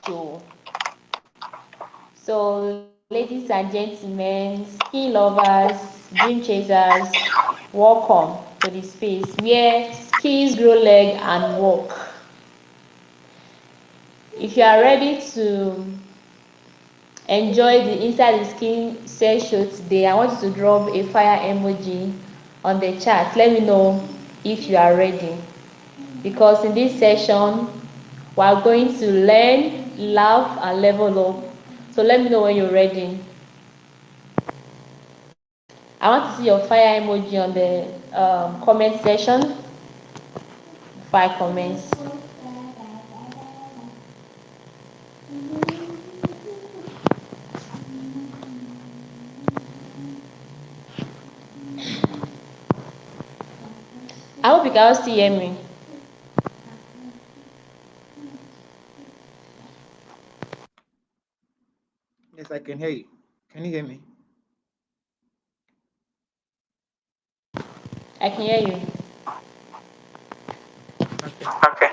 show. So, ladies and gentlemen, skill lovers, dream chasers, welcome to the space where skills grow leg and walk. If you are ready to enjoy the inside the skill set show today, I want you to drop a fire emoji on the chat. Let me know if you are ready, because in this session we are going to learn, laugh and level up. So let me know when you're ready. I want to see your fire emoji on the comment section. Fire comments. I hope you can all still hear me. Yes, I can hear you. Can you hear me? I can hear you. Okay. Okay.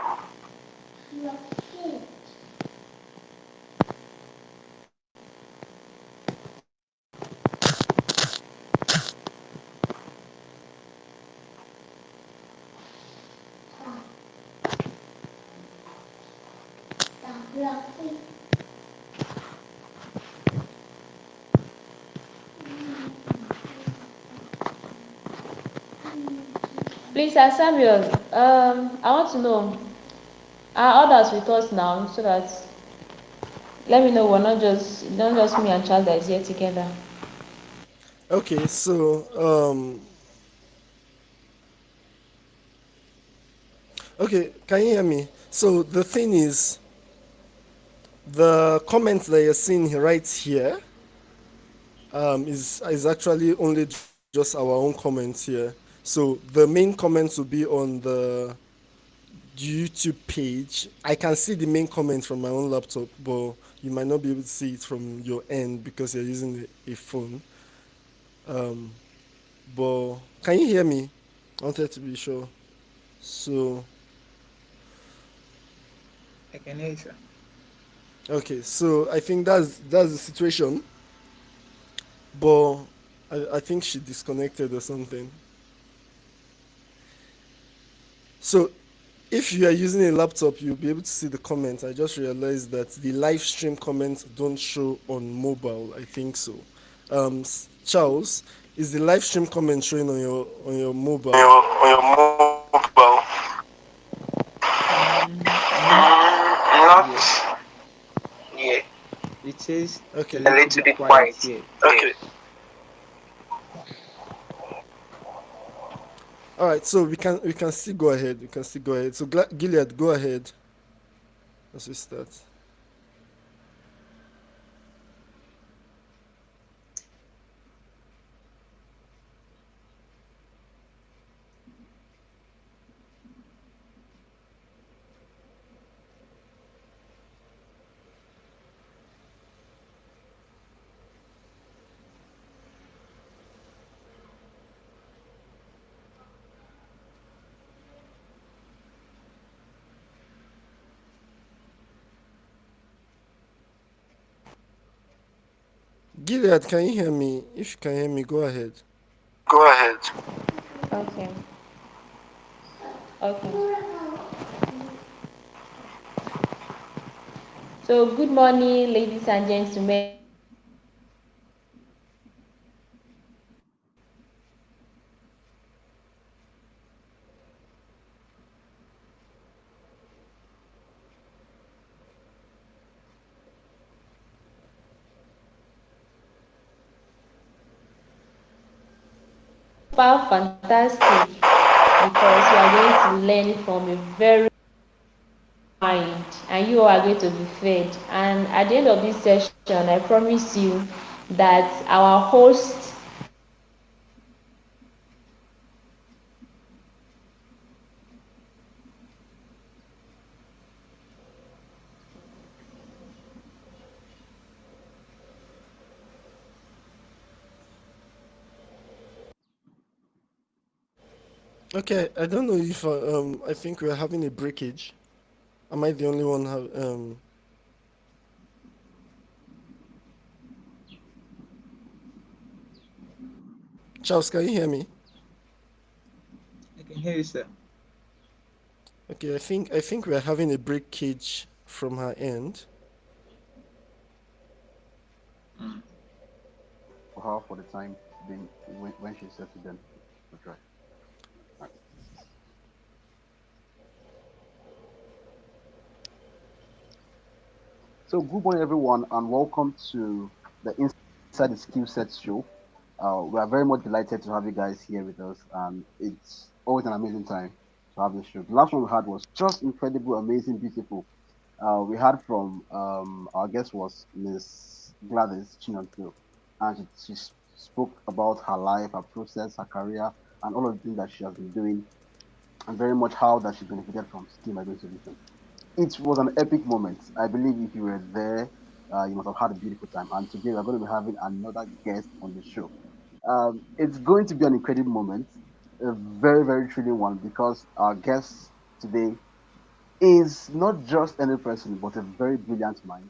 Please, Samuel, I want to know, are others with us now, so that let me know we're not just me and Charles that is here together. Okay, so okay, can you hear me? So the thing is, the comments that you're seeing right here is actually only just our own comments here. So the main comments will be on the YouTube page. I can see the main comments from my own laptop, but you might not be able to see it from your end because you're using a phone. Um, but can you hear me? I wanted to be sure. So I can hear you, sir. okay, so I think that's the situation. But I think she disconnected or something. So if you are using a laptop, you'll be able to see the comments. I just realized that the live stream comments don't show on mobile. I think so. Charles, is the live stream comment showing on your mobile? On your mobile. Not Not yet. yet. It says a Okay. A little little bit bit quiet quiet. here. Okay. All right. So we can still go ahead. We can still go ahead. So Gilead, go ahead as we start. Gilead, can you hear me? If you can hear me, go ahead. Go ahead. Okay. Okay. So good morning, ladies and gentlemen. Super fantastic, because we are going to learn from a very mind, and you are going to be fed. And at the end of this session, I promise you that our host. Okay, I don't know if I think we're having a breakage. Am I the only one have Charles, can you hear me? I can hear you, sir. Okay, I think we're having a breakage from her end. Mm. For her for the time being when she's settled, then we'll try. Right. So good morning everyone and welcome to the Inside the Skill Set show. We are very much delighted to have you guys here with us, and it's always an amazing time to have this show. The last one we had was just incredible, amazing, beautiful. We had from our guest was Miss Gladys Chinonso, and she spoke about her life, her process, her career, and all of the things that she has been doing, and very much how that she benefited from skill migration solutions. It was an epic moment. I believe if you were there, you must have had a beautiful time. And today we're going to be having another guest on the show. It's going to be an incredible moment, a very, very thrilling one, because our guest today is not just any person, but a very brilliant mind,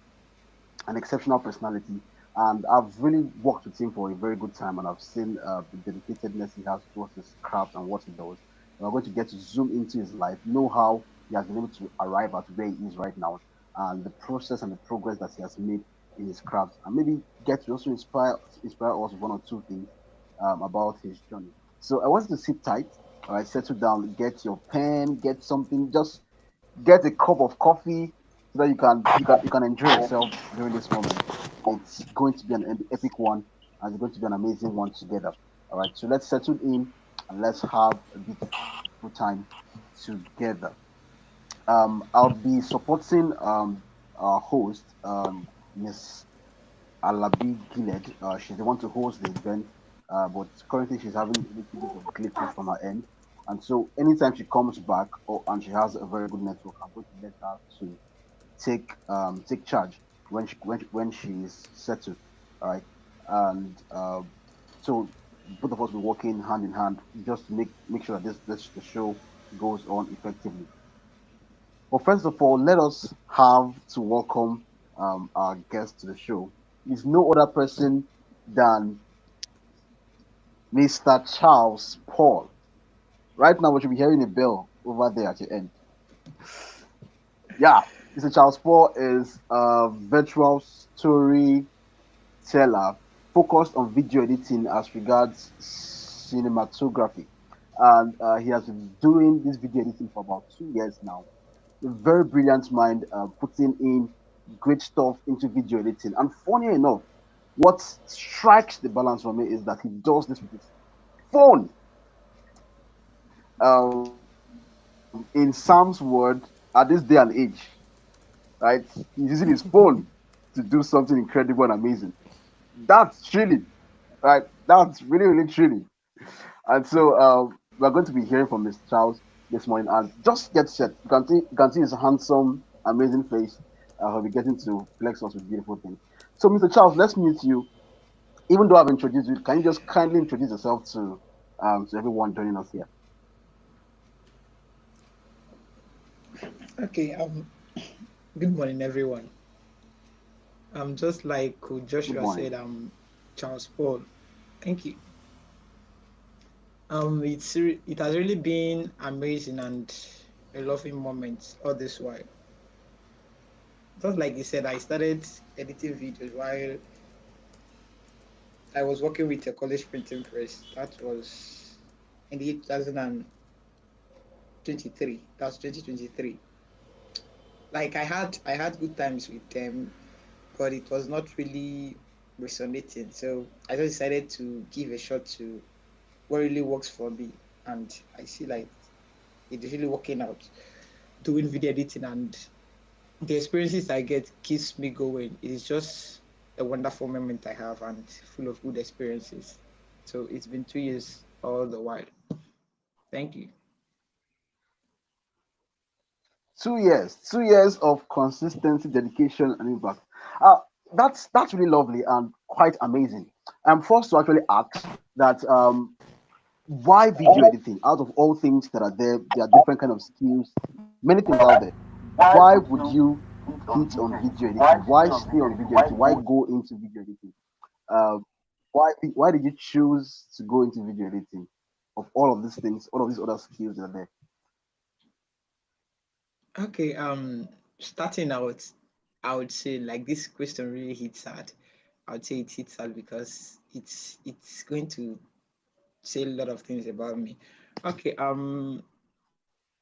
an exceptional personality, and I've really worked with him for a very good time, and I've seen the dedicatedness he has towards his craft and what he does. And we're going to get to zoom into his life, know how he has been able to arrive at where he is right now, and the process and the progress that he has made in his craft, and maybe get to also inspire us with one or two things about his journey. So I want you to sit tight, all right, settle down, get your pen, get something, just get a cup of coffee so that you can enjoy yourself during this moment. It's going to be an epic one, and it's going to be an amazing one together. All right, so let's settle in and let's have a beautiful time together. I'll be supporting our host, Miss Alabi Gilled. She's the one to host the event, but currently she's having a little bit of glitches from her end. And so anytime she comes back, and she has a very good network, I'm going to let her to take charge when she is settled. All right, and so both of us will be working hand in hand just to make sure that this the show goes on effectively. But first of all, let us have to welcome our guest to the show. He's no other person than Mr. Charles Paul. Right now, we should be hearing a bell over there at your end. Yeah, Mr. Charles Paul is a virtual storyteller focused on video editing as regards cinematography. And he has been doing this video editing for about 2 years now. A very brilliant mind, putting in great stuff into video editing. And funny enough, what strikes the balance for me is that he does this with his phone. In Sam's word, at this day and age, right? He's using his phone to do something incredible and amazing. That's thrilling, right? That's really, really thrilling. And so we're going to be hearing from Mr. Charles this morning. And just get set. You can see his handsome, amazing face. He'll be getting to flex us with beautiful things. So, Mr. Charles, let's meet you. Even though I've introduced you, can you just kindly introduce yourself to everyone joining us here? Okay. Good morning, everyone. Just like Coach Good Joshua morning. said, Charles Paul. Thank you. It has really been amazing and a loving moment all this while. Just like you said, I started editing videos while I was working with a college printing press. That was in the year 2023. That's 2023. Like I had good times with them, but it was not really resonating. So I just decided to give a shot to what really works for me. And I see like it is really working out. Doing video editing and the experiences I get keeps me going. It is just a wonderful moment I have and full of good experiences. So it's been 2 years all the while. Thank you. 2 years, 2 years of consistency, dedication, and impact. Uh, that's really lovely and quite amazing. I'm forced to actually ask that why video editing? Out of all things that are there are different kind of skills, many things out there. Why would you hit on video editing? Why stay on video editing? Why go into video editing? Uh, why did you choose to go into video editing? Of all of these things, all of these other skills that are there. Okay, starting out, I would say like this question really hits hard. I would say it hits hard because it's going to say a lot of things about me. Okay,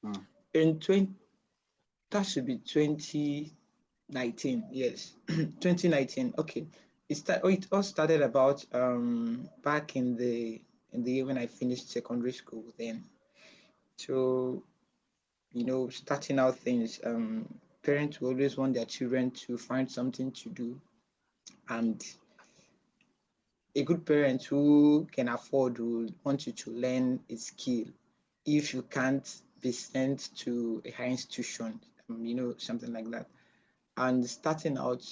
Mm. in 20, that should be 2019. Yes, 2019. Okay, it all started about back in the year when I finished secondary school. Then, so starting out things, parents will always want their children to find something to do, and a good parent who can afford will want you to learn a skill. If you can't be sent to a high institution, something like that. And starting out,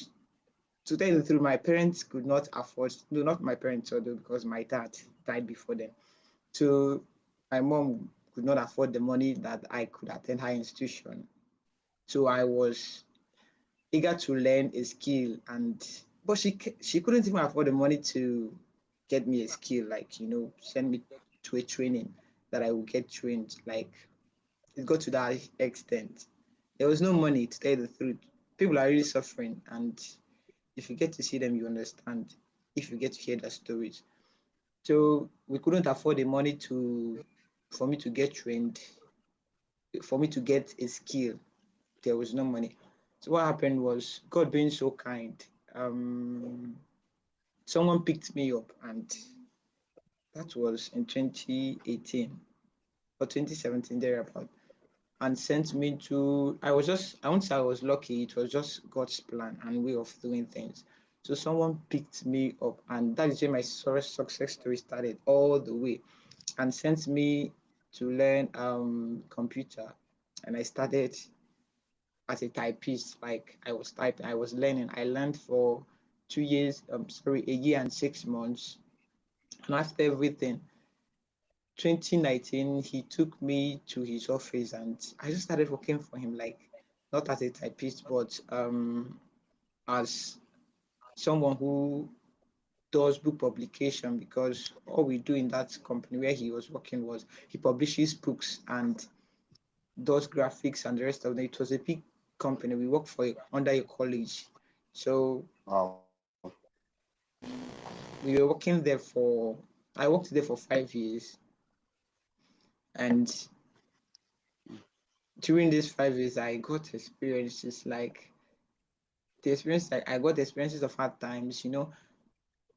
to tell you the truth, my parents could not afford, no, not my parents, although, because my dad died before them. So my mom could not afford the money that I could attend high institution. So I was eager to learn a skill, but she couldn't even afford the money to get me a skill, like send me to a training that I would get trained. Like, it got to that extent. There was no money, to tell you the truth. People are really suffering, and if you get to see them, you understand. If you get to hear their stories, so we couldn't afford the money for me to get trained, for me to get a skill. There was no money. So what happened was, God being so kind, um, someone picked me up, and that was in 2018 or 2017 thereabout, and sent me to. I won't say I was lucky. It was just God's plan and way of doing things. So someone picked me up, and that is where my success story started all the way, and sent me to learn computer, and I started as a typist. Like, I was typing, I was learning. I learned for 2 years, a year and 6 months. And after everything, 2019, he took me to his office, and I just started working for him, like, not as a typist, but as someone who does book publication, because all we do in that company where he was working was he publishes books and does graphics and the rest of it. It was a big company. We worked under a college. So Wow. we were working there I worked there for 5 years. And during these 5 years, I got experiences like I got experiences of hard times,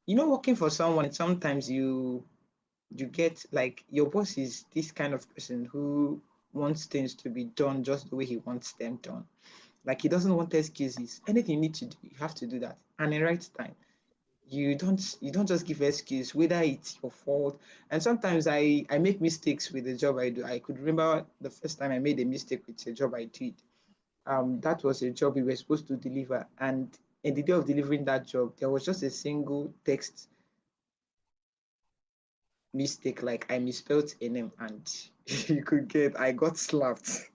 working for someone, and sometimes you get, like, your boss is this kind of person who wants things to be done just the way he wants them done. Like, he doesn't want excuses. Anything you need to do, you have to do that, and in right time. You don't just give excuse, whether it's your fault. And sometimes I make mistakes with the job I do. I could remember the first time I made a mistake with a job I did. That was a job we were supposed to deliver, and in the day of delivering that job, there was just a single text mistake. Like, I misspelled a name, and I got slapped.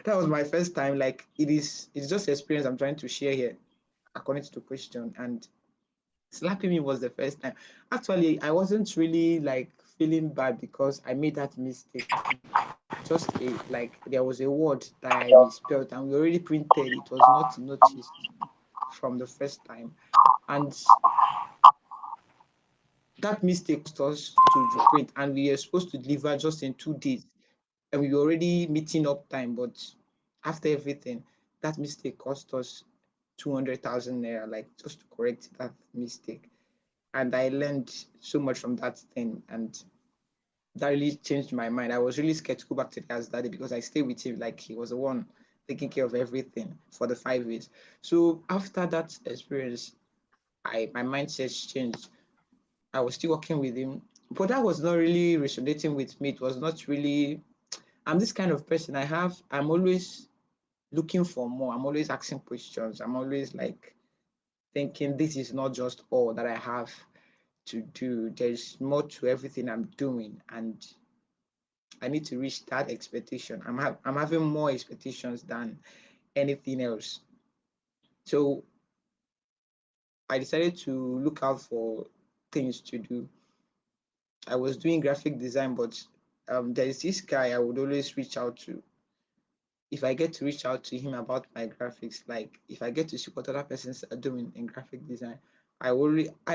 That was my first time. Like, it's just experience I'm trying to share here, according to the question. And slapping me was the first time. Actually, I wasn't really like feeling bad because I made that mistake. Just there was a word that I misspelled, and we already printed. It was not noticed from the first time, and that mistake caused us to reprint, and we were supposed to deliver just in 2 days, and we were already meeting up time. But after everything, that mistake cost us 200,000 naira, like, just to correct that mistake. And I learned so much from that thing, and that really changed my mind. I was really scared to go back to the guy's daddy because I stayed with him, like, he was the one taking care of everything for the 5 years. So after that experience, my mindset changed. I was still working with him, but that was not really resonating with me. It was not really. I'm this kind of person. I'm always looking for more. I'm always asking questions. I'm always like thinking this is not just all that I have to do. There's more to everything I'm doing, and I need to reach that expectation. I'm having more expectations than anything else. So I decided to look out for things to do. I was doing graphic design, but there is this guy I would always reach out to. If I get to reach out to him about my graphics, like if I get to see what other persons are doing in graphic design, I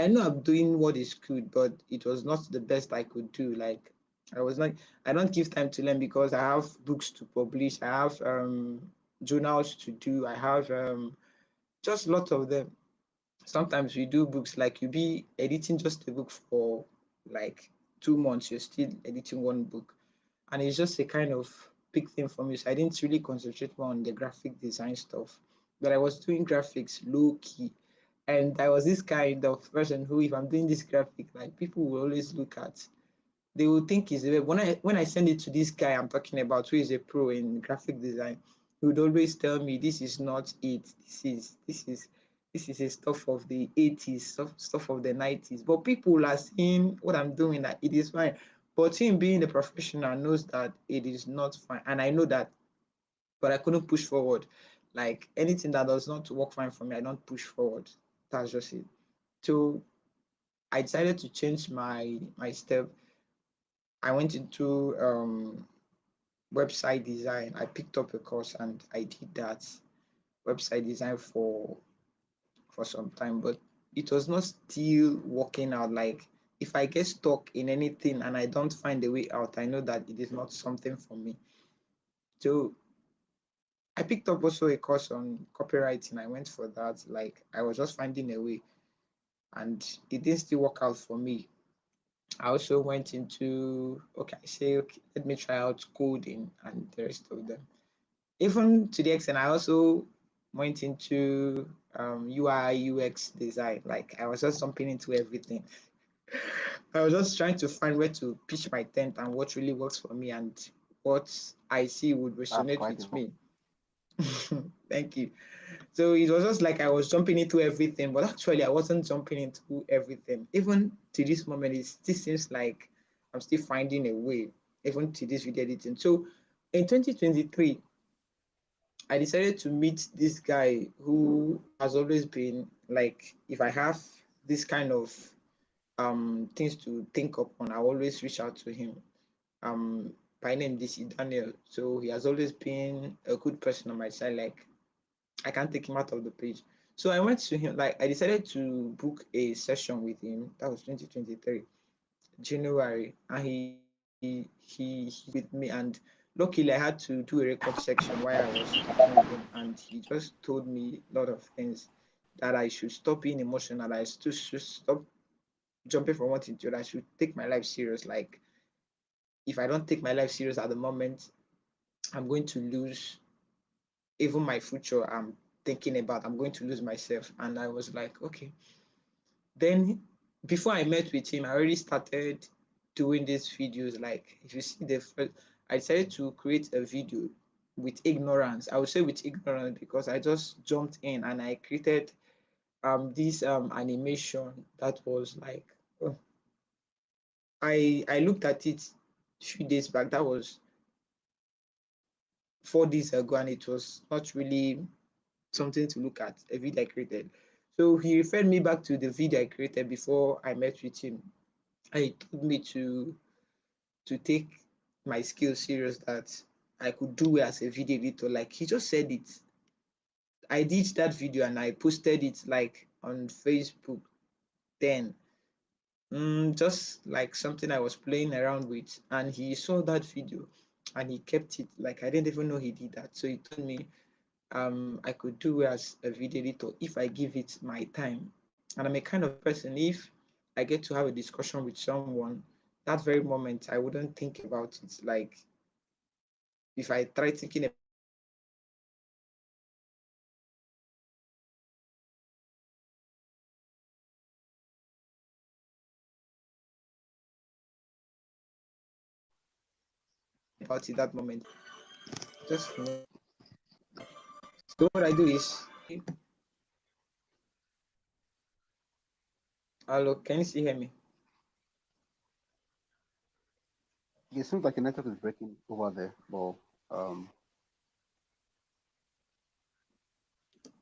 know I'm doing what is good, but it was not the best I could do. Like I was not I don't give time to learn because I have books to publish, I have journals to do, I have just lots of them. Sometimes we do books like you be editing just a book for like 2 months, you're still editing one book, and it's just a kind of big thing for me. So I didn't really concentrate more on the graphic design stuff, but I was doing graphics low key. And I was this kind of person who, if I'm doing this graphic, like people will always look at, they will think is the when I send it to this guy I'm talking about who is a pro in graphic design, he would always tell me this is not it. This is a stuff of the 80s, stuff of the 90s. But people are seeing what I'm doing that it is fine. But him being a professional knows that it is not fine. And I know that, but I couldn't push forward. Like anything that does not work fine for me, I don't push forward. That's just it. So I decided to change my step. I went into website design. I picked up a course and I did that website design for some time, but it was not still working out. Like if I get stuck in anything and I don't find a way out, I know that it is not something for me. So I picked up also a course on copywriting. I went for that. Like I was just finding a way and it didn't still work out for me. I also went into, okay, I say, okay, let me try out coding and the rest of them. Even to the extent, I also went into UI UX design. Like I was just jumping into everything. I was just trying to find where to pitch my tent and what really works for me and what I see would That's resonate quite with evolved. me. Thank you. So it was just like I was jumping into everything, but actually I wasn't jumping into everything. Even to this moment, it still seems like I'm still finding a way, even to this video editing. So in 2023, I decided to meet this guy who has always been like, if I have this kind of things to think upon, I always reach out to him. Um, by name this is Daniel. So he has always been a good person on my side. Like I can't take him out of the page. So I went to him, like I decided to book a session with him. That was 2023, January, and he with me, and luckily I had to do a record section while I was talking with him, and he just told me a lot of things that I should stop being emotional, I should stop jumping from one thing to the other. I should take my life serious. Like if I don't take my life serious at the moment, I'm going to lose even my future. I'm thinking about, I'm going to lose myself. And I was like, okay. Then before I met with him, I already started doing these videos. Like if you see the first, I decided to create a video with ignorance. I would say with ignorance because I just jumped in and I created this animation that was like, oh, I looked at it a few days back. That was 4 days ago, and it was not really something to look at, a video I created. So he referred me back to the video I created before I met with him. And he told me to take my skills serious, that I could do well as a video editor. Like he just said it. I did that video and I posted it like on Facebook then. Just like something I was playing around with, and he saw that video and he kept it. Like I didn't even know he did that. So he told me I could do as a video editor if I give it my time. And I'm a kind of person, if I get to have a discussion with someone, that very moment, I wouldn't think about it. Like if I try thinking about it, I would just end up about it that moment. Just a minute. So what I do is, hello, can you still hear me? It seems like your network is breaking over there, but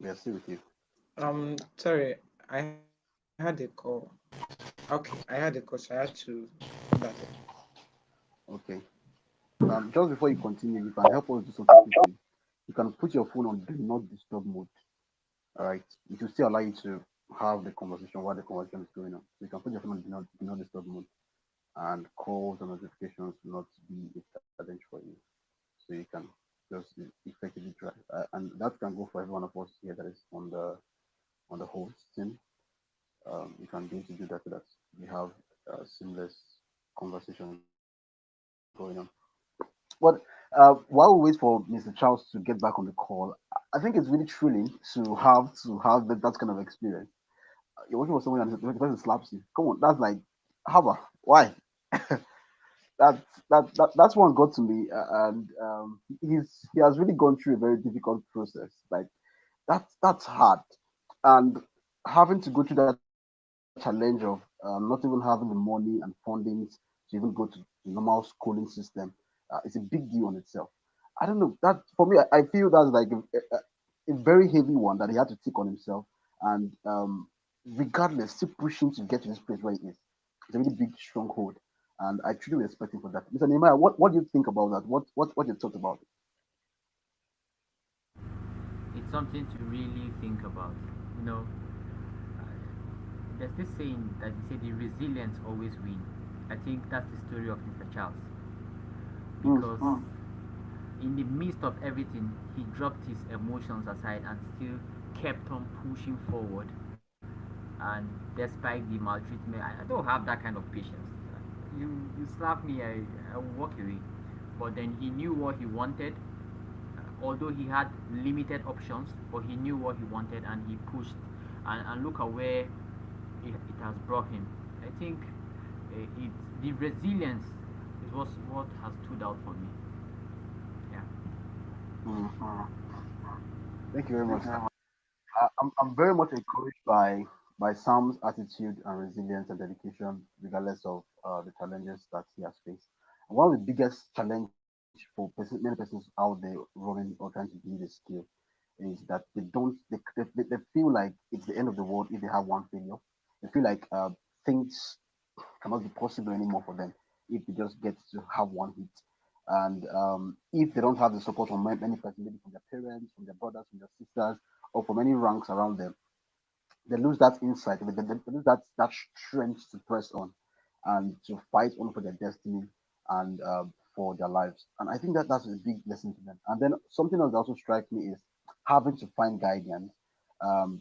we are still with you. Sorry, I had a call. Okay, I had a question. I had to put that up. Okay. Just before you continue, you can help us do something quickly. You can put your phone on do not disturb mode. All right. It will still allow you to have the conversation while the conversation is going on. So you can put your phone on do not disturb mode, and calls and notifications will not be a challenge for you. So you can just effectively try, and that can go for every one of us here that is on the host team. You can begin to do that so that we have seamless conversation going on. But while we wait for Mr. Charles to get back on the call, I think it's really thrilling to have that kind of experience. You're working for someone and the person slaps you. Come on, that's like, haba, why? That's one got to me, and he has really gone through a very difficult process. Like that's hard, and having to go through that challenge of not even having the money and fundings to even go to the normal schooling system, it's a big deal on itself. I don't know that for me. I feel that's like a very heavy one that he had to take on himself, and regardless, still pushing to get to this place where he is. It's a really big stronghold, and I truly respect him for that. Mr. Nehemiah, what do you think about that? What you thought about it? It's something to really think about. You know, there's this saying that they say the resilience always win. I think that's the story of Mr. Charles Mm, because in the midst of everything, he dropped his emotions aside and still kept on pushing forward. And despite the maltreatment, I don't have that kind of patience. You slap me, I will walk away. But then he knew what he wanted, although he had limited options, but he knew what he wanted and he pushed. And look at where it has brought him. I think the resilience is what has stood out for me. Yeah. mm. Thank you very much, sir. I'm very much encouraged by Sam's attitude and resilience and dedication, regardless of the challenges that he has faced. And one of the biggest challenge for many persons out there running or trying to build a skill is that they feel like it's the end of the world if they have one failure. They feel like things cannot be possible anymore for them if they just get to have one hit. And if they don't have the support from many persons, maybe from their parents, from their brothers, from their sisters, or from any ranks around them, they lose that insight, they lose that strength to press on and to fight on for their destiny and for their lives. And I think that that's a big lesson to them. And then something else that also strikes me is having to find guidance.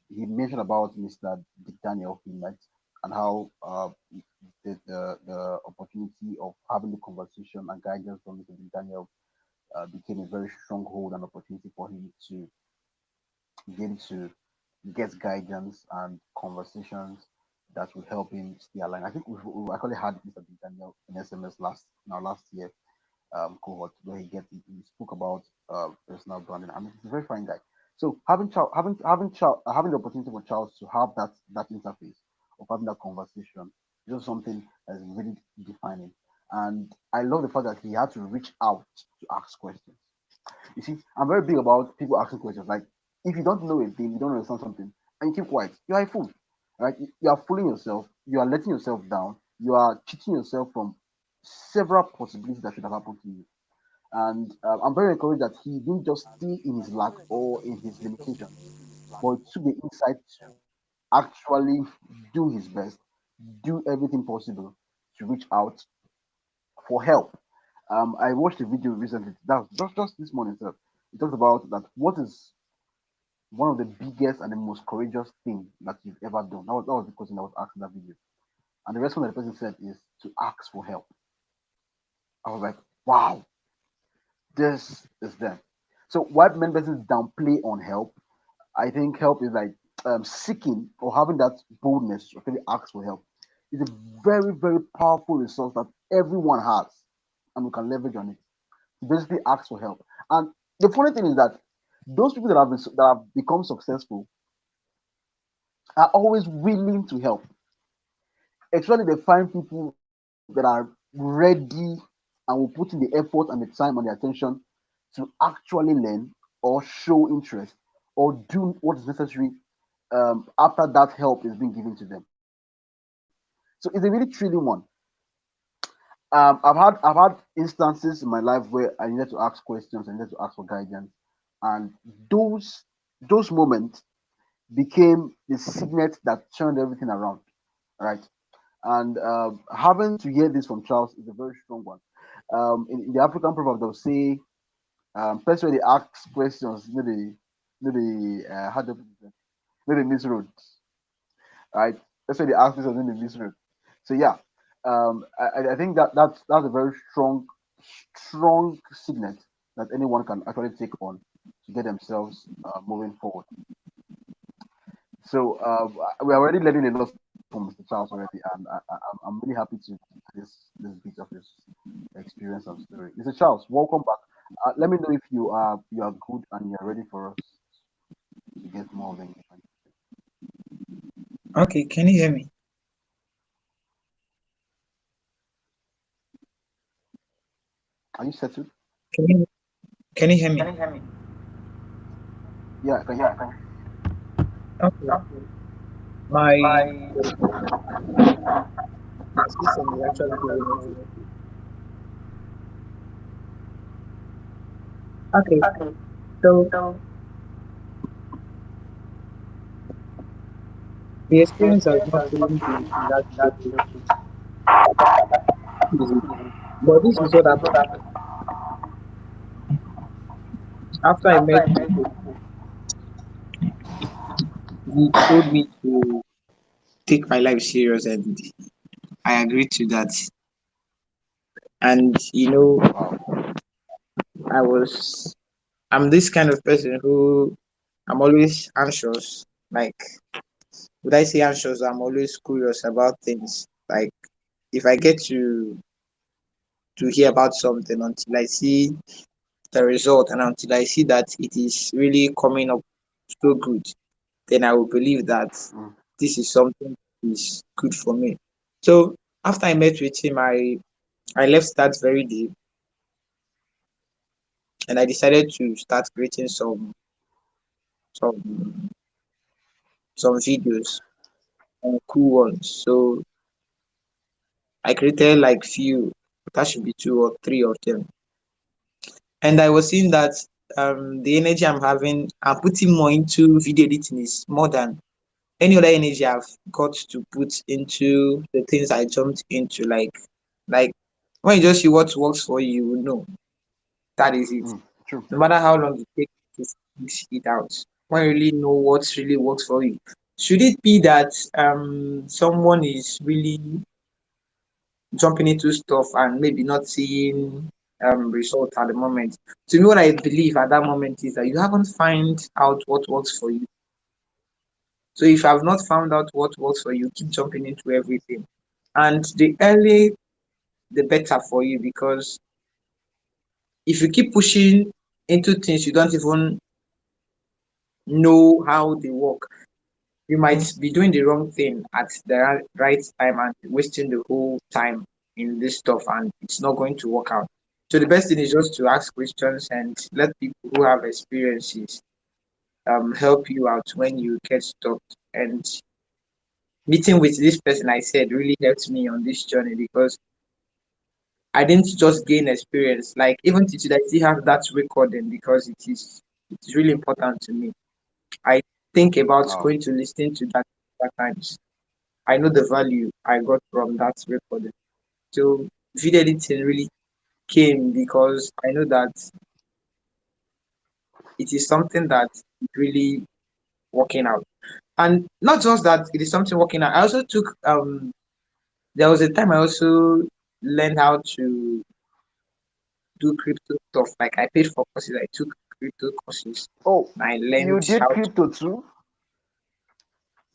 He mentioned about Mr. Dick Daniel he met and how the opportunity of having the conversation and guidance from Mr. Dick Daniel became a very stronghold and opportunity for him to be able to get guidance and conversations that will help him stay aligned. I think we actually had Mr. Daniel in SMS last year cohort where he spoke about personal branding. I mean, he's a very fine guy. So having the opportunity for Charles to have that interface of having that conversation is just something that's really defining. And I love the fact that he had to reach out to ask questions. You see, I'm very big about people asking questions. Like, if you don't know a thing, you don't understand something, and you keep quiet, you are a fool. Right? You are fooling yourself. You are letting yourself down. You are cheating yourself from several possibilities that should have happened to you. And I'm very encouraged that he didn't just stay in his lack or in his limitations, but took the insight to actually do his best, do everything possible to reach out for help. I watched a video recently. That was just this morning. So it talks about that. What is one of the biggest and the most courageous thing that you've ever done? That was the question that was asked in that video. And the response that the person said is to ask for help. I was like, wow, this is them. So why many persons downplay on help? I think help is like seeking or having that boldness to really ask for help. It's a very, very powerful resource that everyone has and we can leverage on it. To basically ask for help. And the funny thing is that those people that have become successful are always willing to help. Actually, they find people that are ready and will put in the effort and the time and the attention to actually learn or show interest or do what is necessary after that help is being given to them. So So it's a really thrilling one. I've had instances in my life where I needed to ask questions, I needed to ask for guidance, and those those moments became the signet that turned everything around, right? And having to hear this from Charles is a very strong one. In the African proverb, they'll say, "First when they ask questions, maybe how do you put it? Maybe miss roads, right? That's why they ask questions in the miss road." So yeah, I think that's a very strong signet that anyone can actually take on to get themselves moving forward. So we're already learning a lot from Mr. Charles already, and I'm really happy to this bit of his experience and story. Mr. Charles, welcome back. Let me know if you are good and you're ready for us to get more of the information. Okay, can you hear me? Are you settled? Can you can you hear me? Yeah, I can hear you. Okay. My system is actually giving me feedback. Okay, so the experience has not really been that so easy. But this is what happened. After I met people, he told me to take my life serious, and I agreed to that. And Wow. I was I'm this kind of person who I'm always anxious. Like, would I say anxious? I'm always curious about things. Like, if I get to hear about something until I see the result and until I see that it is really coming up so good, then I will believe that Mm, this is something that is good for me. So after I met with him, I left that very day and I decided to start creating some some videos and cool ones. So I created like few, that should be two or three of them. And I was seeing that the energy I'm having, I'm putting more into video editing is more than any other energy I've got to put into the things I jumped into. Like when you just see what works for you, you will know that is it. mm, true. No matter how long it takes to fix it out, when you really know what really works for you. Should it be that someone is really jumping into stuff and maybe not seeing result at the moment? To me, what I believe at that moment is that you haven't found out what works for you. So if you have not found out what works for you, keep jumping into everything. And the early, the better for you, because if you keep pushing into things you don't even know how they work, you might be doing the wrong thing at the right time and wasting the whole time in this stuff, and it's not going to work out. So the best thing is just to ask questions and let people who have experiences help you out when you get stuck. And meeting with this person I said really helped me on this journey because I didn't just gain experience. Like even today, I still have that recording because it's really important to me. I think about Wow. going to listen to that at times. I know the value I got from that recording. So video editing really came because I know that it is something that is really working out. And not just that it is something working out. I also took there was a time I also learned how to do crypto stuff. Like I paid for courses, I took crypto courses Oh, and I you learned did how to. crypto too?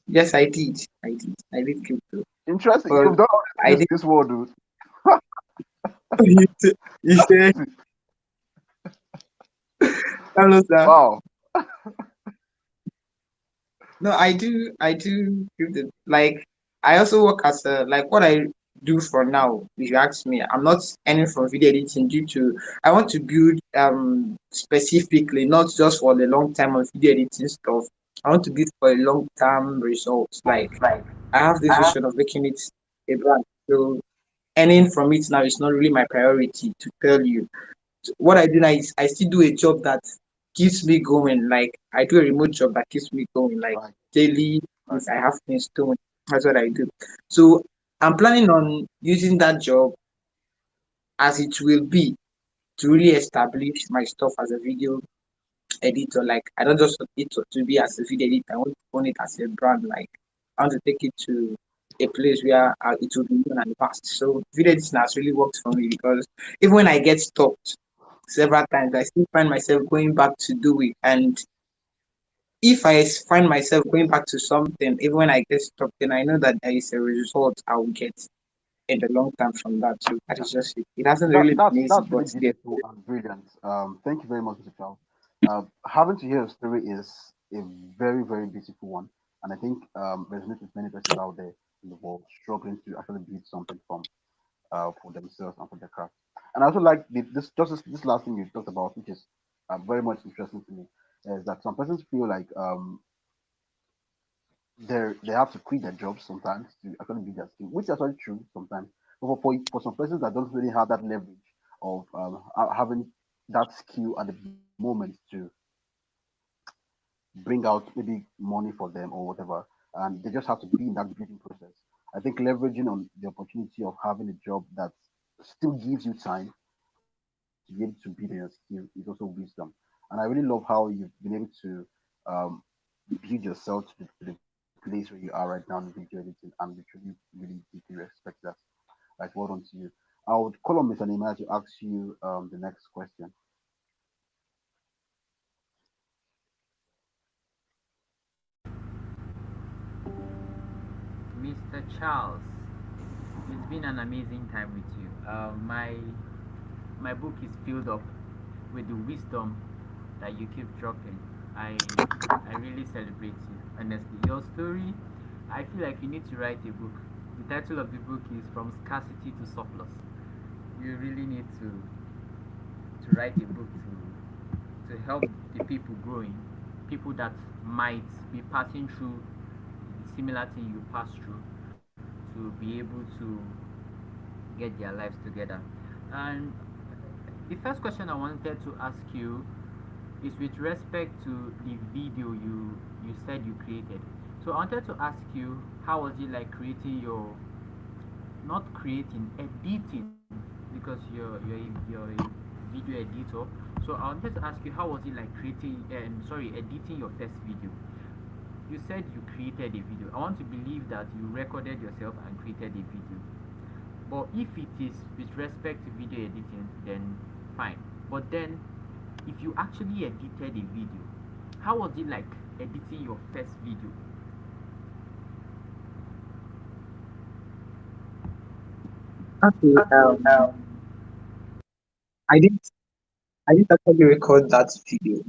Yes, I did. I did crypto. Interesting. But You've done all I these things did. in this world, dude. You say, hello, sir. Wow. No, I do crypto. Like I also work as a like what I do for now. If you ask me, I'm not earning from video editing due to I want to build specifically not just for the long time of video editing stuff. I want to build for a long term results. Like I have this vision of making it. a brand. So earning from it now is not really my priority to tell you. So what I do now is I still do a job that keeps me going. Like I do a remote job that keeps me going. Like Right. daily, if Right. I have things doing, that's what I do. So I'm planning on using that job as it will be to really establish my stuff as a video editor. Like I don't just want it to be as a video editor. I want to own it as a brand. Like I want to take it to a place where it will be known and fast. So video editing has really worked for me because even when I get stopped several times, I still find myself going back to do it. And if I find myself going back to something, even when I get stopped, then I know that there is a result I will get in the long term from that. So that Yeah. is just it. It hasn't That really been easy, that's really but there. beautiful and brilliant. Thank you very much, Mr. Charles. Having to hear a story is a very very beautiful one, and I think resonates with many persons out there in the world struggling to actually build something from for themselves and for their craft. And I also like this last thing you talked about, which is very much interesting to me, is that some persons feel like they have to quit their jobs sometimes to actually build their skill, which is actually true sometimes. But for some persons that don't really have that leverage of having that skill at the moment to bring out maybe money for them or whatever, and they just have to be in that building process. I think leveraging on the opportunity of having a job that still gives you time to be able to build on your skill is also wisdom. And I really love how you've been able to um, build yourself to the place where you are right now in video editing, and we truly, really deeply respect that. Like, well done to you. I would call on Mr. Nehemiah to ask you the next question. Mr. Charles, it's been an amazing time with you. My book is filled up with the wisdom that you keep dropping. I really celebrate you. Honestly, your story, I feel like you need to write a book. The title of the book is From Scarcity to Surplus. You really need to write a book to help the people growing, people that might be passing through the similar thing you pass through, to be able to get their lives together. And the first question I wanted to ask you is with respect to the video you said you created. So I wanted to ask you, how was it like creating your, not creating, editing, because you're a video editor. So I wanted to ask you, how was it like creating, sorry, editing your first video? You said you created a video. I want to believe that you recorded yourself and created a video. But if it is with respect to video editing, then fine. But then, if you actually edited a video, how was it like editing your first video? Okay, I didn't I didn't actually record that video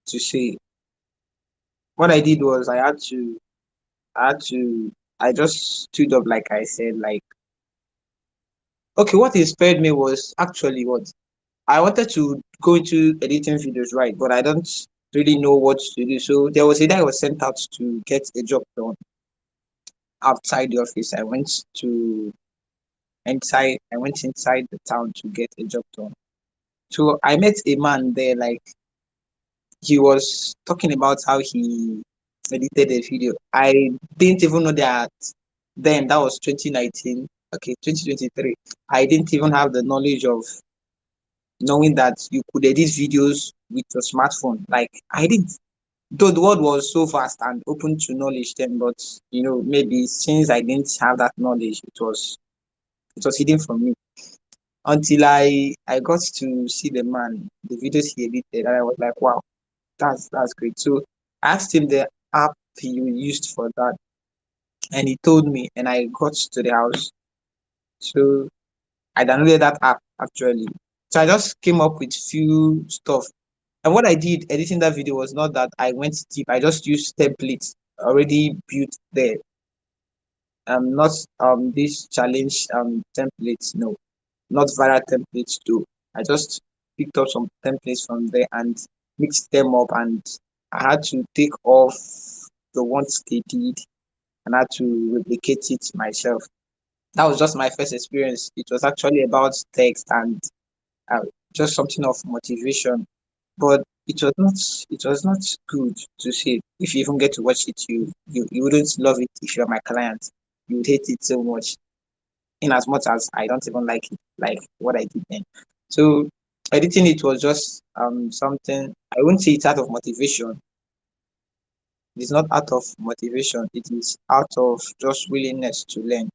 to say. What I did was I had to I just stood up like I said, like okay, what inspired me was actually what I wanted to go into editing videos, right? But I don't really know what to do. So there was a day I was sent out to get a job done outside the office. I went inside the town to get a job done. So I met a man there, like he was talking about how he edited a video. I didn't even know that then that was 2019, okay, 2023. I didn't even have the knowledge of knowing that you could edit videos with your smartphone. Like I didn't, though the world was so vast and open to knowledge then, but maybe since I didn't have that knowledge, it was hidden from me until I got to see the man, the videos he edited, and I was like, wow, that's great. So I asked him the app he used for that, and he told me, and I got to the house. So I downloaded that app actually. So I just came up with few stuff. And what I did editing that video was not that I went deep. I just used templates already built there. Not this challenge templates. No, not viral templates too. I just picked up some templates from there and mixed them up, and I had to take off the ones they did and I had to replicate it myself. That was just my first experience. It was actually about text and uh, just something of motivation, but it was not good to see. If you even get to watch it, you wouldn't love it if you're my client. You would hate it so much, in as much as I don't even like it, like what I did then. So editing it was just something I wouldn't say it's out of motivation. It's not out of motivation. It is out of just willingness to learn.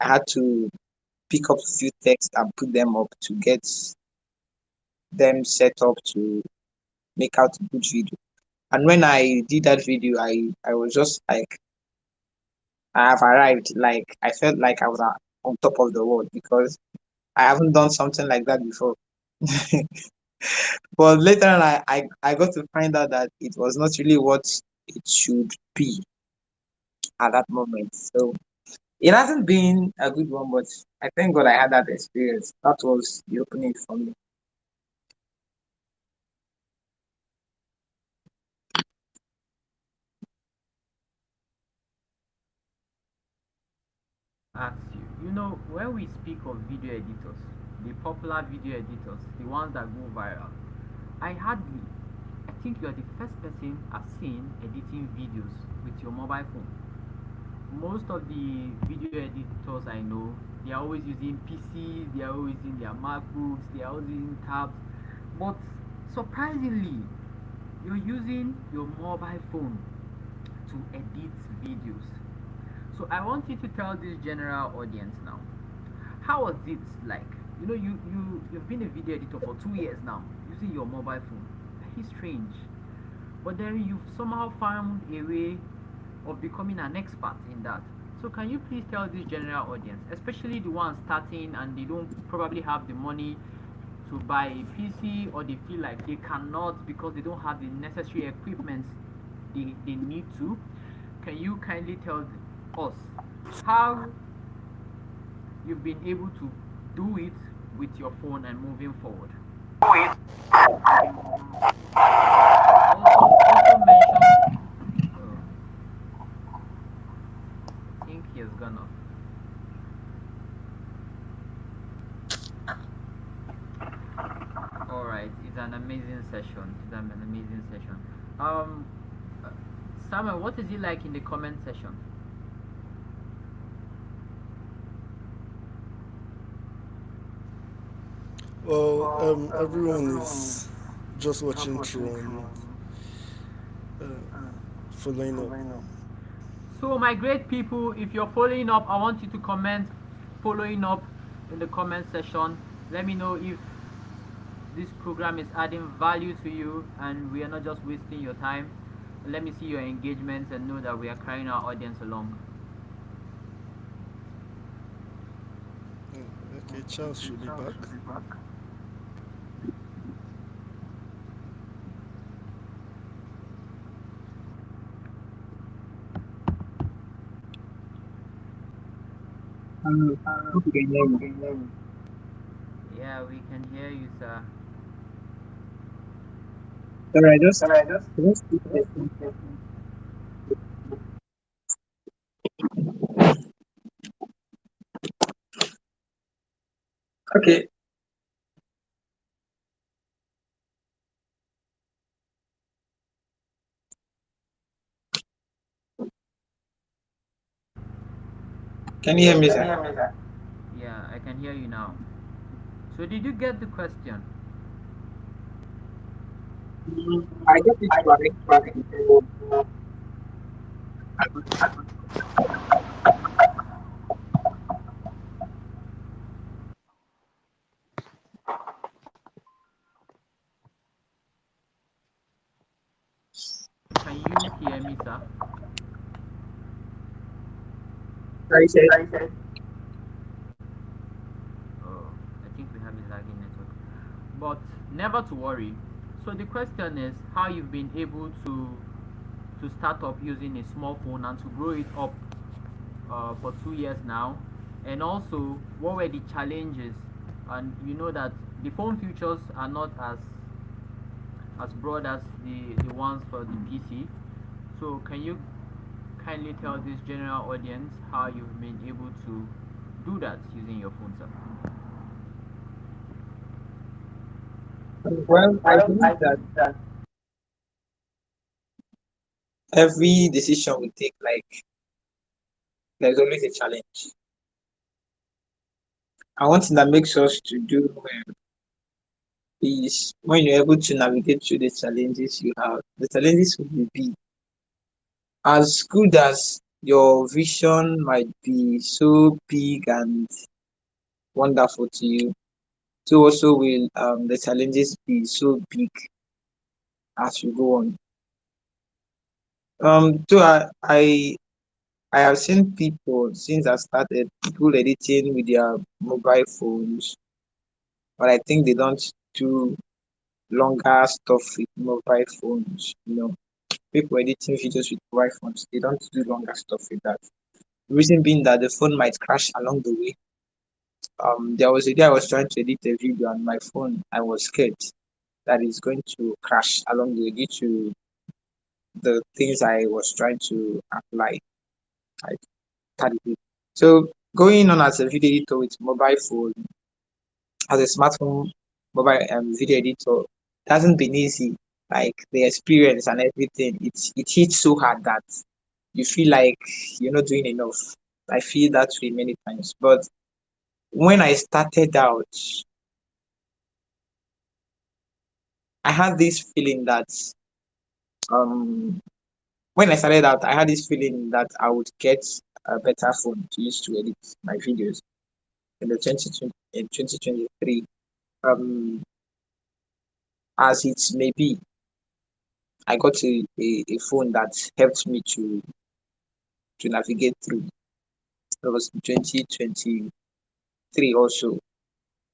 I had to pick up a few texts and put them up to get them set up to make out a good video. And when I did that video, I was just like, I have arrived. Like I felt like I was on top of the world because I haven't done something like that before. But later on, I got to find out that it was not really what it should be at that moment. So it hasn't been a good one, but I thank God I had that experience. That was the opening for me. Ask you. When we speak of video editors, the popular video editors, the ones that go viral, I hardly, I think you are the first person I've seen editing videos with your mobile phone. Most of the video editors I know, they are always using PCs, they are always using their MacBooks, they are always using tabs. But surprisingly, you're using your mobile phone to edit videos. So I want you to tell this general audience now, how was it like? You've been a video editor for 2 years now, using your mobile phone. Very strange. But then you've somehow found a way of becoming an expert in that. So can you please tell this general audience, especially the ones starting and they don't probably have the money to buy a PC, or they feel like they cannot because they don't have the necessary equipment they need to. Can you kindly tell us how you've been able to do it with your phone and moving forward? Also mention. Oh, I think he has gone off. All right, it's an amazing session. It's an amazing session. Um, uh, Samuel, what is it like in the comment section? Well, everyone is just watching through and uh, following up. So, my great people, if you're following up, I want you to comment following up in the comment section. Let me know if this program is adding value to you and we are not just wasting your time. Let me see your engagements and know that we are carrying our audience along. Okay, Charles should be back. Hope you can hear me. Yeah, we can hear you, sir. Sorry, I just keep listening. Okay, can you hear me, sir? Yeah, I can hear you now. So, did you get the question? I get it right. So, Can you hear me, sir? I said, Oh, I think we have a lagging network. But never to worry. So the question is how you've been able to start up using a small phone and to grow it up for 2 years now, and also what were the challenges? And you know that the phone features are not as broad as the ones for the PC. So can you kindly tell this general audience how you've been able to do that using your phone, sir? Well, I believe that every decision we take, like, there's always a challenge. And one thing that makes us to do well is when you're able to navigate through the challenges you have. The challenges will be as good as your vision might be so big and wonderful to you, so also will the challenges be so big as you go on. So I have seen people since I started people editing with their mobile phones, but I think they don't do longer stuff with mobile phones. People editing videos with mobile phones, they don't do longer stuff with that. The reason being that the phone might crash along the way. There was a day I was trying to edit a video on my phone. I was scared that it's going to crash along the way due to the things I was trying to apply. I started it. So going on as a video editor with mobile phone, as a smartphone mobile video editor, it hasn't been easy. Like the experience and everything, it hits so hard that you feel like you're not doing enough. I feel that way many times. But when I started out, I had this feeling that um when I started out, I had this feeling that I would get a better phone to use to edit my videos in the 2020 in 2023. Um, as it may be, I got a phone that helped me to navigate through. It was 2023 also.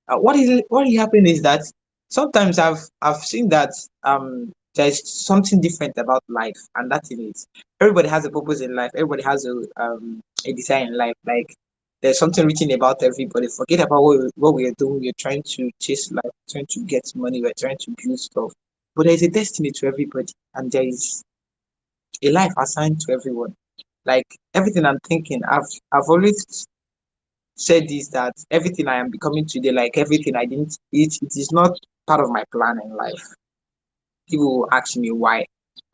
What is happening is that sometimes I've seen that there's something different about life, and that is everybody has a purpose in life. Everybody has a desire in life. Like there's something written about everybody. Forget about what we are doing. We're trying to chase life, trying to get money. We're trying to build stuff. But there is a destiny to everybody, and there is a life assigned to everyone. Like everything I'm thinking, I've always said this that everything I am becoming today, like everything I didn't it is not part of my plan in life. People will ask me why.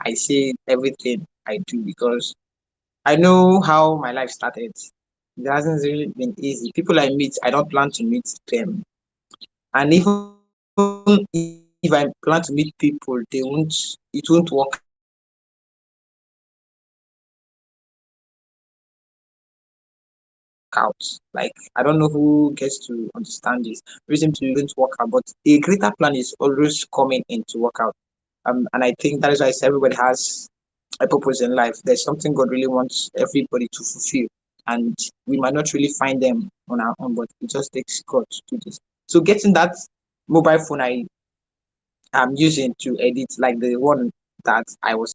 I say everything I do because I know how my life started. It hasn't really been easy. People I meet, I don't plan to meet them. And even if I plan to meet people, it won't work out. Like I don't know who gets to understand this. Reason being that everything I do is going to work out. Like I don't know who gets to understand this. Reason being that everything I do is going to work out, but a greater plan is always coming in to work out. And I think that is why I say everybody has a purpose in life. There's something God really wants everybody to fulfill, and we might not really find them on our own, but it just takes God to do this. So getting that mobile phone I am using to edit, like the one that I was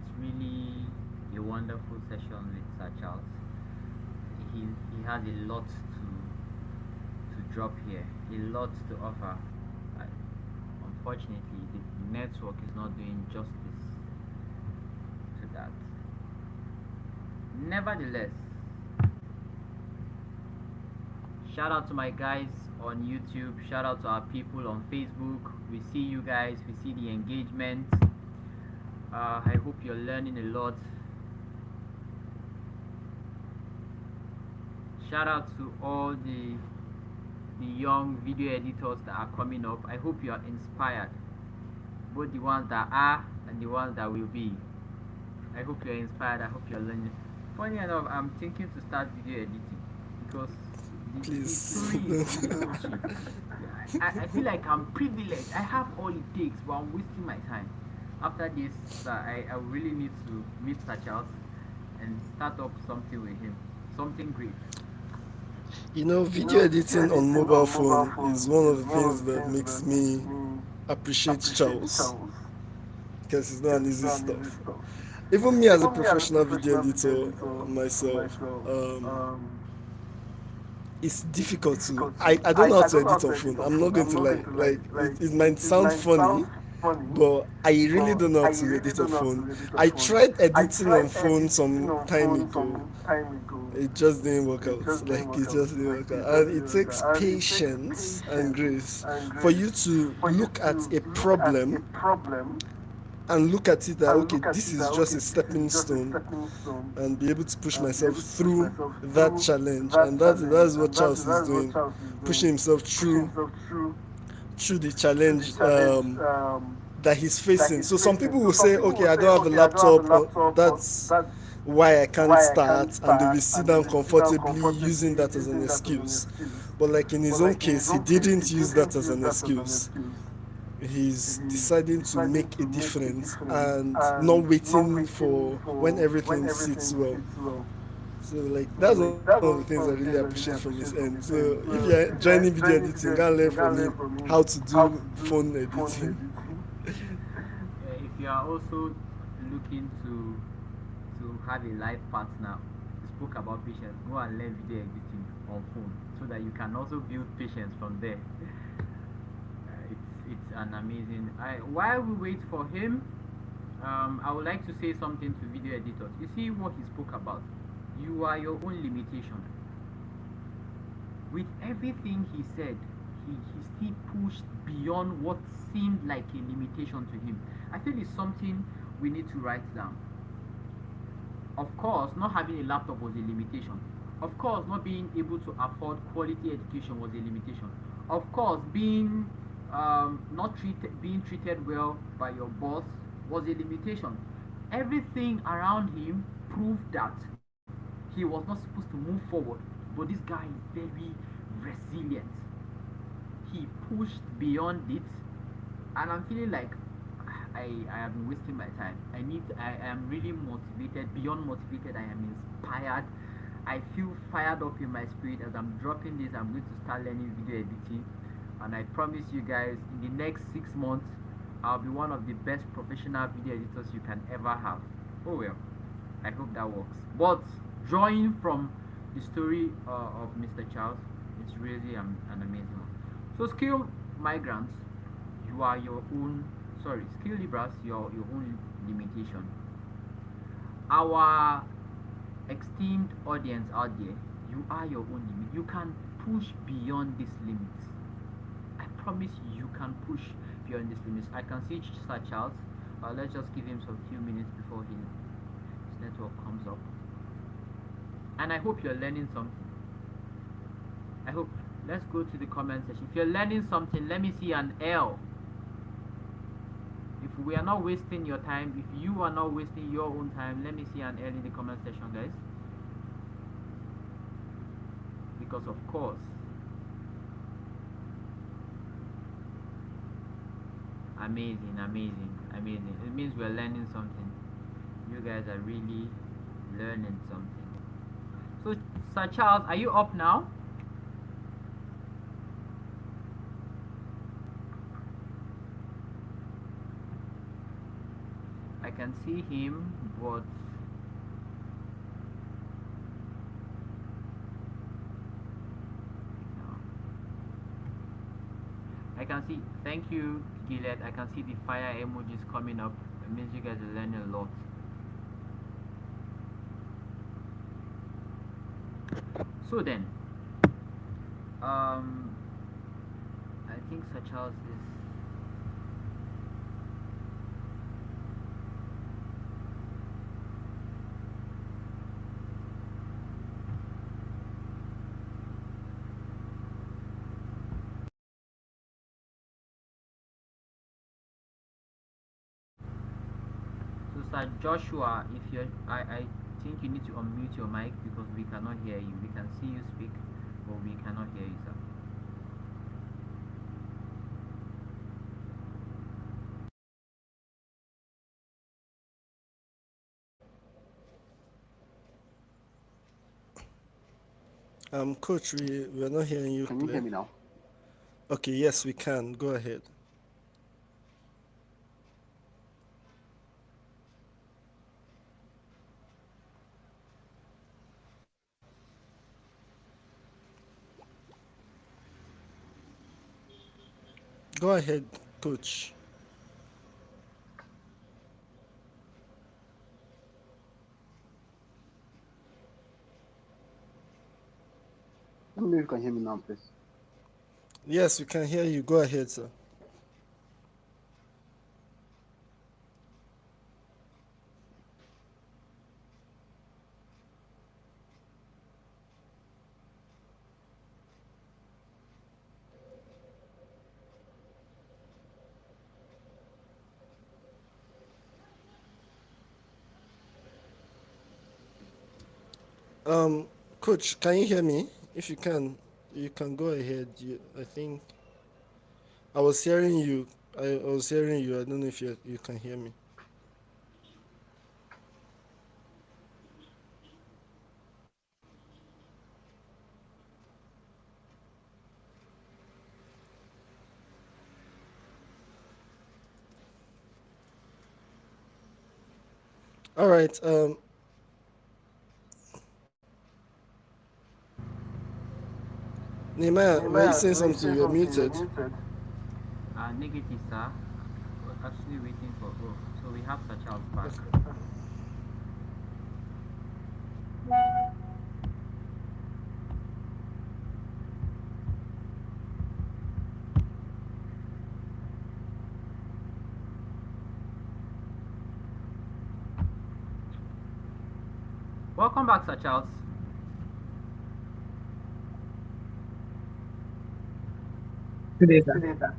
It's really a wonderful session with Sir Charles. He has a lot to drop here, a lot to offer. I, Unfortunately, the network is not doing justice to that. Nevertheless, shout out to my guys on YouTube. Shout out to our people on Facebook. We see you guys. We see the engagement. I hope you're learning a lot. Shout out to all the young video editors that are coming up. I hope you are inspired, both the ones that are and the ones that will be. I hope you're inspired. I hope you're learning. Funny enough, I'm thinking to start video editing because the Please. story is really cheap. I feel like I'm privileged. I have all it takes, but I'm wasting my time. After this, I really need to meet Sir Charles and start up something with him. Something great. Video editing on mobile phone is one of the things that makes me appreciate Charles because it's not an easy stuff. Even me as a professional video editor myself, it's difficult to. I don't know how to edit on phone. I'm not going to lie. Like it might sound funny, but I really don't know how to edit on phone. I tried editing on phone some time ago. It just didn't work out. Like it just didn't work out. And it takes patience and grace for you to look at a problem and look at it that okay, this is just a stepping stone, and be able to push myself through that challenge. And that's what Charles is doing, pushing himself through the challenge that he's facing. So some people will say, okay, I don't have a laptop, or that's why I can't start, and they will sit down comfortably using that as an excuse. But like in his own case, he didn't use that as an excuse. He's deciding to make a difference and not waiting for when everything sits well. So like that's one of the things I really appreciate from his end. So if you're joining video editing, go and learn from him how to do phone editing. If you are also looking to have a life partner, you spoke about patience. Go and learn video editing on phone so that you can also build patience from there. It's an amazing. While we wait for him, I would like to say something to video editors. You see what he spoke about. You are your own limitation. With everything he said, he still pushed beyond what seemed like a limitation to him. I feel it's something we need to write down. Of course, not having a laptop was a limitation. Of course, not being able to afford quality education was a limitation. Of course, not being treated well by your boss was a limitation. Everything around him proved that he was not supposed to move forward. But this guy is very resilient. He pushed beyond it, and I'm feeling like I have been wasting my time. I am really motivated, beyond motivated. I am inspired. I feel fired up in my spirit. As I'm dropping this, I'm going to start learning video editing, and I promise you guys, in the next 6 months, I'll be one of the best professional video editors you can ever have. Oh well, I hope that works. But drawing from the story of Mr. Charles, it's really an amazing one. So skill migrants, you are your own. Sorry, skill libras, you're your own limitation. Our esteemed audience out there, you are your own limit. You can push beyond these limits. I promise you can push beyond these limits. I can see Sir Charles. Let's just give him some few minutes before his network comes up. And I hope you're learning something. I hope. Let's go to the comment section. If you're learning something, let me see an L. If we are not wasting your time, if you are not wasting your own time, let me see an L in the comment section, guys. Because of course, amazing, amazing, amazing. It means we're learning something. You guys are really learning something. So, Sir Charles, are you up now? I can see him, but I can see. Thank you, Gillette. I can see the fire emojis coming up. It means you guys are learning a lot. So then, I think Sir Charles is. So Sir Joshua, if you're, I think you need to unmute your mic because we cannot hear you. We can see you speak, but we cannot hear you, sir. Coach, we're not hearing you Can you hear clear. me now? Okay, yes, we can. Go ahead. Go ahead, coach. Let me know if you can hear me now, please. Yes, we can hear you. Go ahead, sir. Um, coach, can you hear me? If you can go ahead. I think I was hearing you. I was hearing you. I don't know if you can hear me. All right. Nehemiah, were you saying something? You're muted. Negative, sir. We're actually waiting for. Oh, so we have Sir Charles back. Welcome back, Sir Charles. Good day, sir.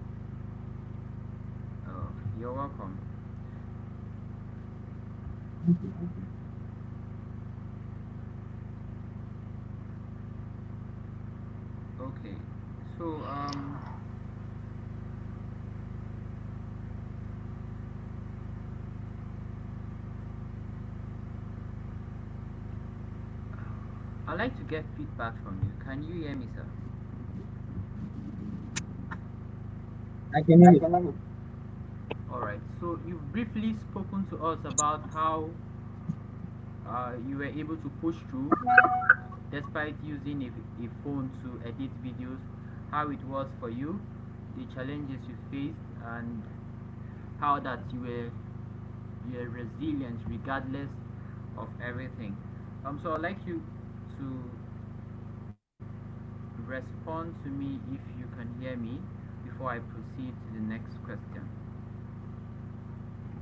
Oh, you're welcome. Okay, so I'd like to get feedback from you. Can you hear me, sir? I can hear you. All right. So you've briefly spoken to us about how you were able to push through despite using a phone to edit videos, how it was for you, the challenges you faced, and how that you were resilient regardless of everything. So I'd like you to respond to me if you can hear me before I proceed to the next question.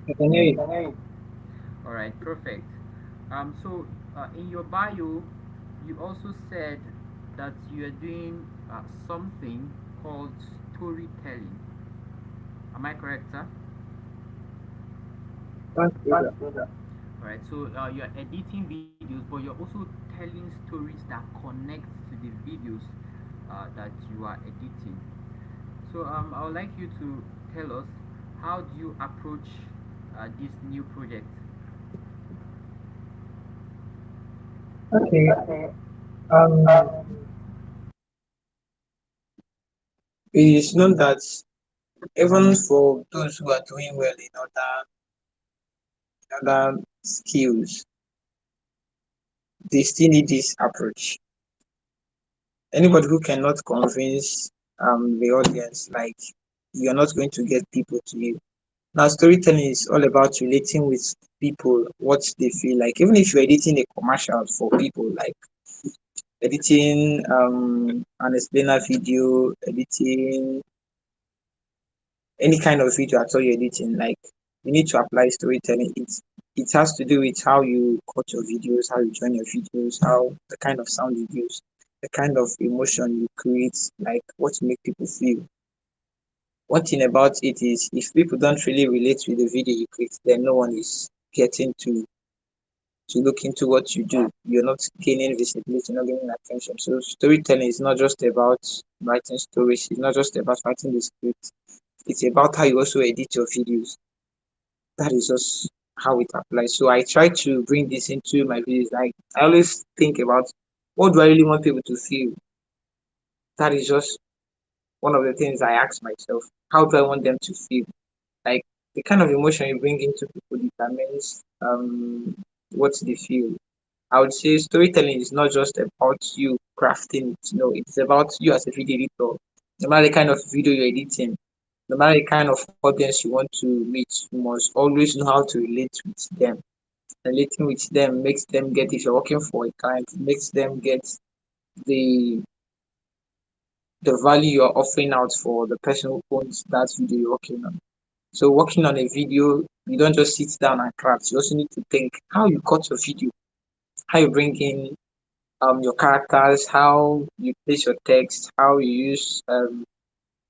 I can hear you. All right, perfect. In your bio, you also said that you are doing something called storytelling. Am I correct, sir? That's good, sir. All right. So you're editing videos, but you're also telling stories that connect to the videos that you are editing. So I would like you to tell us, how do you approach this new project? Okay. Um, it is known that even for those who are doing well in other skills, they still need this approach. Anybody who cannot convince the audience, like, you're not going to get people to you. Now, storytelling is all about relating with people, what they feel like. Even if you're editing a commercial for people, like editing an explainer video, editing any kind of video at all you're editing, like, you need to apply storytelling. It has to do with how you cut your videos, how you join your videos, how the kind of sound you use, the kind of emotion you create, like what you make people feel. One thing about it is, if people don't really relate with the video you create, then no one is getting to look into what you do. You're not gaining visibility, you're not gaining attention. So storytelling is not just about writing stories, it's not just about writing the script. It's about how you also edit your videos. That is just how it applies. So I try to bring this into my videos. Like, I always think about, what do I really want people to feel? That is just one of the things I ask myself. How do I want them to feel? Like, the kind of emotion you bring into people determines what they feel. I would say storytelling is not just about you crafting it. No, it's about you as a video editor. No matter the kind of video you're editing, No matter the kind of audience you want to reach, you must always know how to relate with them. Relating with them makes them get, if you're working for a client, it makes them get the the value you're offering out for the person who owns that video you're working on. So working on a video, you don't just sit down and craft. You also need to think how you cut your video, how you bring in your characters, how you place your text, how you use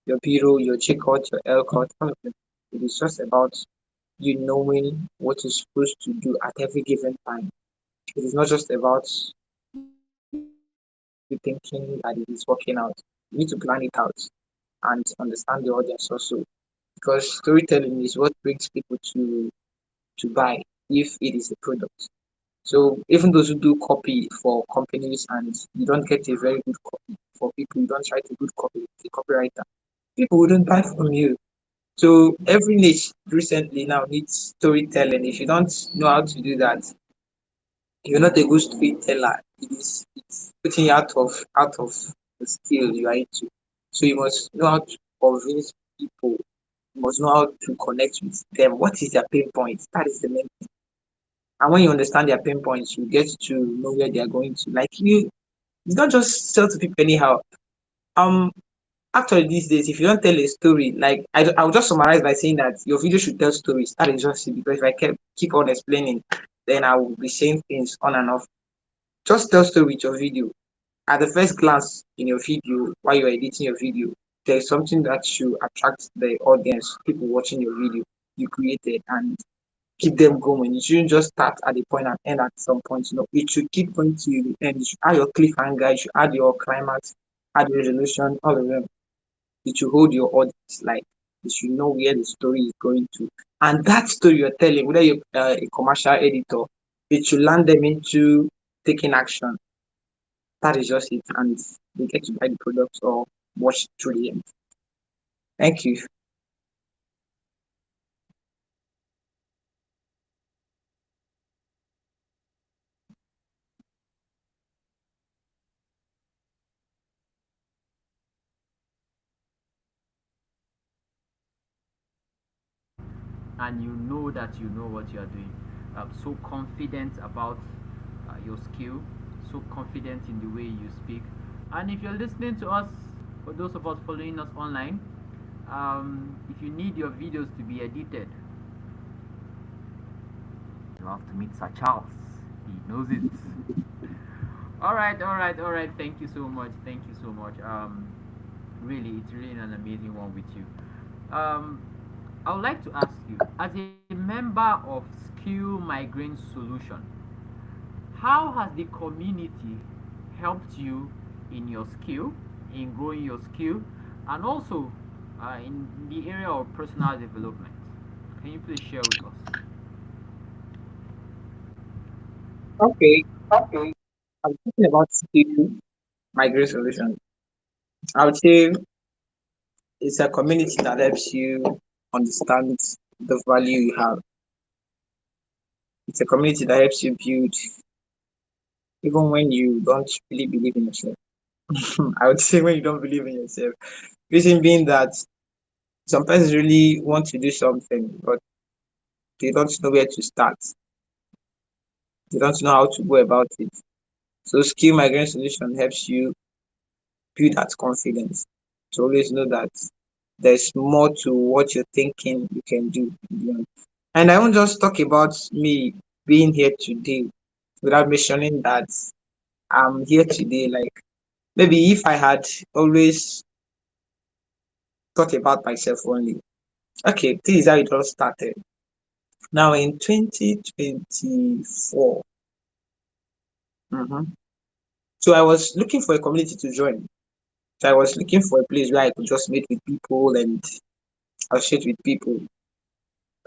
your B roll, your J cut, your L cut, all of them. It is just about you knowing what you're supposed to do at every given time. It is not just about you thinking that it is working out. You need to plan it out and understand the audience also, because storytelling is what brings people to buy if it is a product. So even those who do copy for companies and you don't get a very good copy for people, you don't write a good copy, a copywriter, people wouldn't buy from you. So every niche recently now needs storytelling. If you don't know how to do that, you're not a good storyteller. It's putting you out of the skill you are into. So you must know how to convince people. You must know how to connect with them. What is their pain point? That is the main. And when you understand their pain points, you get to know where they are going to. Like you don't just sell to people anyhow. Um, Actually, these days, if you don't tell a story, like I will just summarize by saying that your video should tell stories. That is just it. Because if I keep on explaining, then I will be saying things on and off. Just tell story with your video. At the first glance in your video, while you're editing your video, there is something that should attract the audience, people watching your video you created, and keep them going. You shouldn't just start at the point and end at some point. It should keep going to the end. You should add your cliffhanger, you should add your climax, add your resolution, all of them. It should hold your audience, like you should know where the story is going to. And that story you're telling, whether you're a commercial editor, it should land them into taking action. That is just it. And they get to buy the product or watch through the end. Thank you. and you know that you know what you are doing. So confident about your skill, so confident in the way you speak. And if you're listening to us, for those of us following us online, if you need your videos to be edited, you have to meet Sir Charles. He knows it. All right, all right, all right. Thank you so much. Thank you so much. Really, it's really an amazing one with you. I would like to ask you, as a member of Skill Migraine Solution, how has the community helped you in your skill, in growing your skill, and also in the area of personal development? Can you please share with us? Okay. I'm talking about skill migrate solution. I would say it's a community that helps you understand the value you have. It's a community that helps you build even when you don't really believe in yourself. I would say when you don't believe in yourself. Reason being that some persons really want to do something, but they don't know where to start. They don't know how to go about it. So skill migrant solution helps you build that confidence to always know that there's more to what you're thinking you can do. And I won't just talk about me being here today without mentioning that I'm here today. Like maybe if I had always thought about myself only. Okay, this is how it all started. Now in 2024, mhm, so I was looking for a community to join. So I was looking for a place where I could just meet with people and associate with people.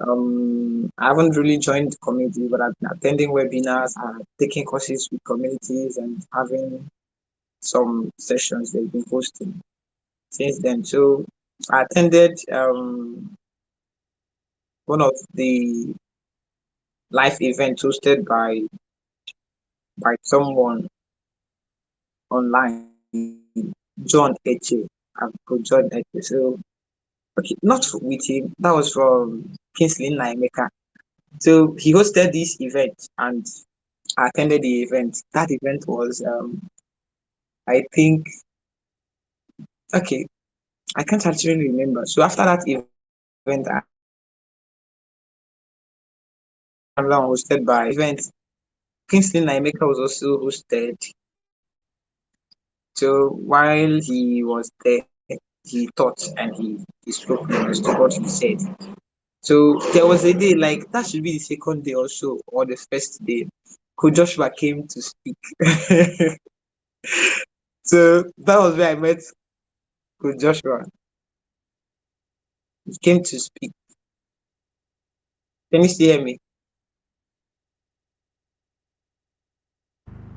I haven't really joined the community, but I've been attending webinars and taking courses with communities and having some sessions they've been hosting since then. So I attended one of the live events hosted by someone online, John Eche. I've got John Eche. So Okay, not with him. That was from Kingsley Naimeka. So he hosted this event and I attended the event. That event was, I think, okay, I can't actually remember. So after that event, I attended another one hosted by event. Kingsley Naimeka was also hosted. So while he was there, he taught and he spoke, he understood what he said. So there was a day like that should be the second day or so, or the first day. Coach Joshua came to speak. So that was where I met Coach Joshua. He came to speak. Can you still hear me?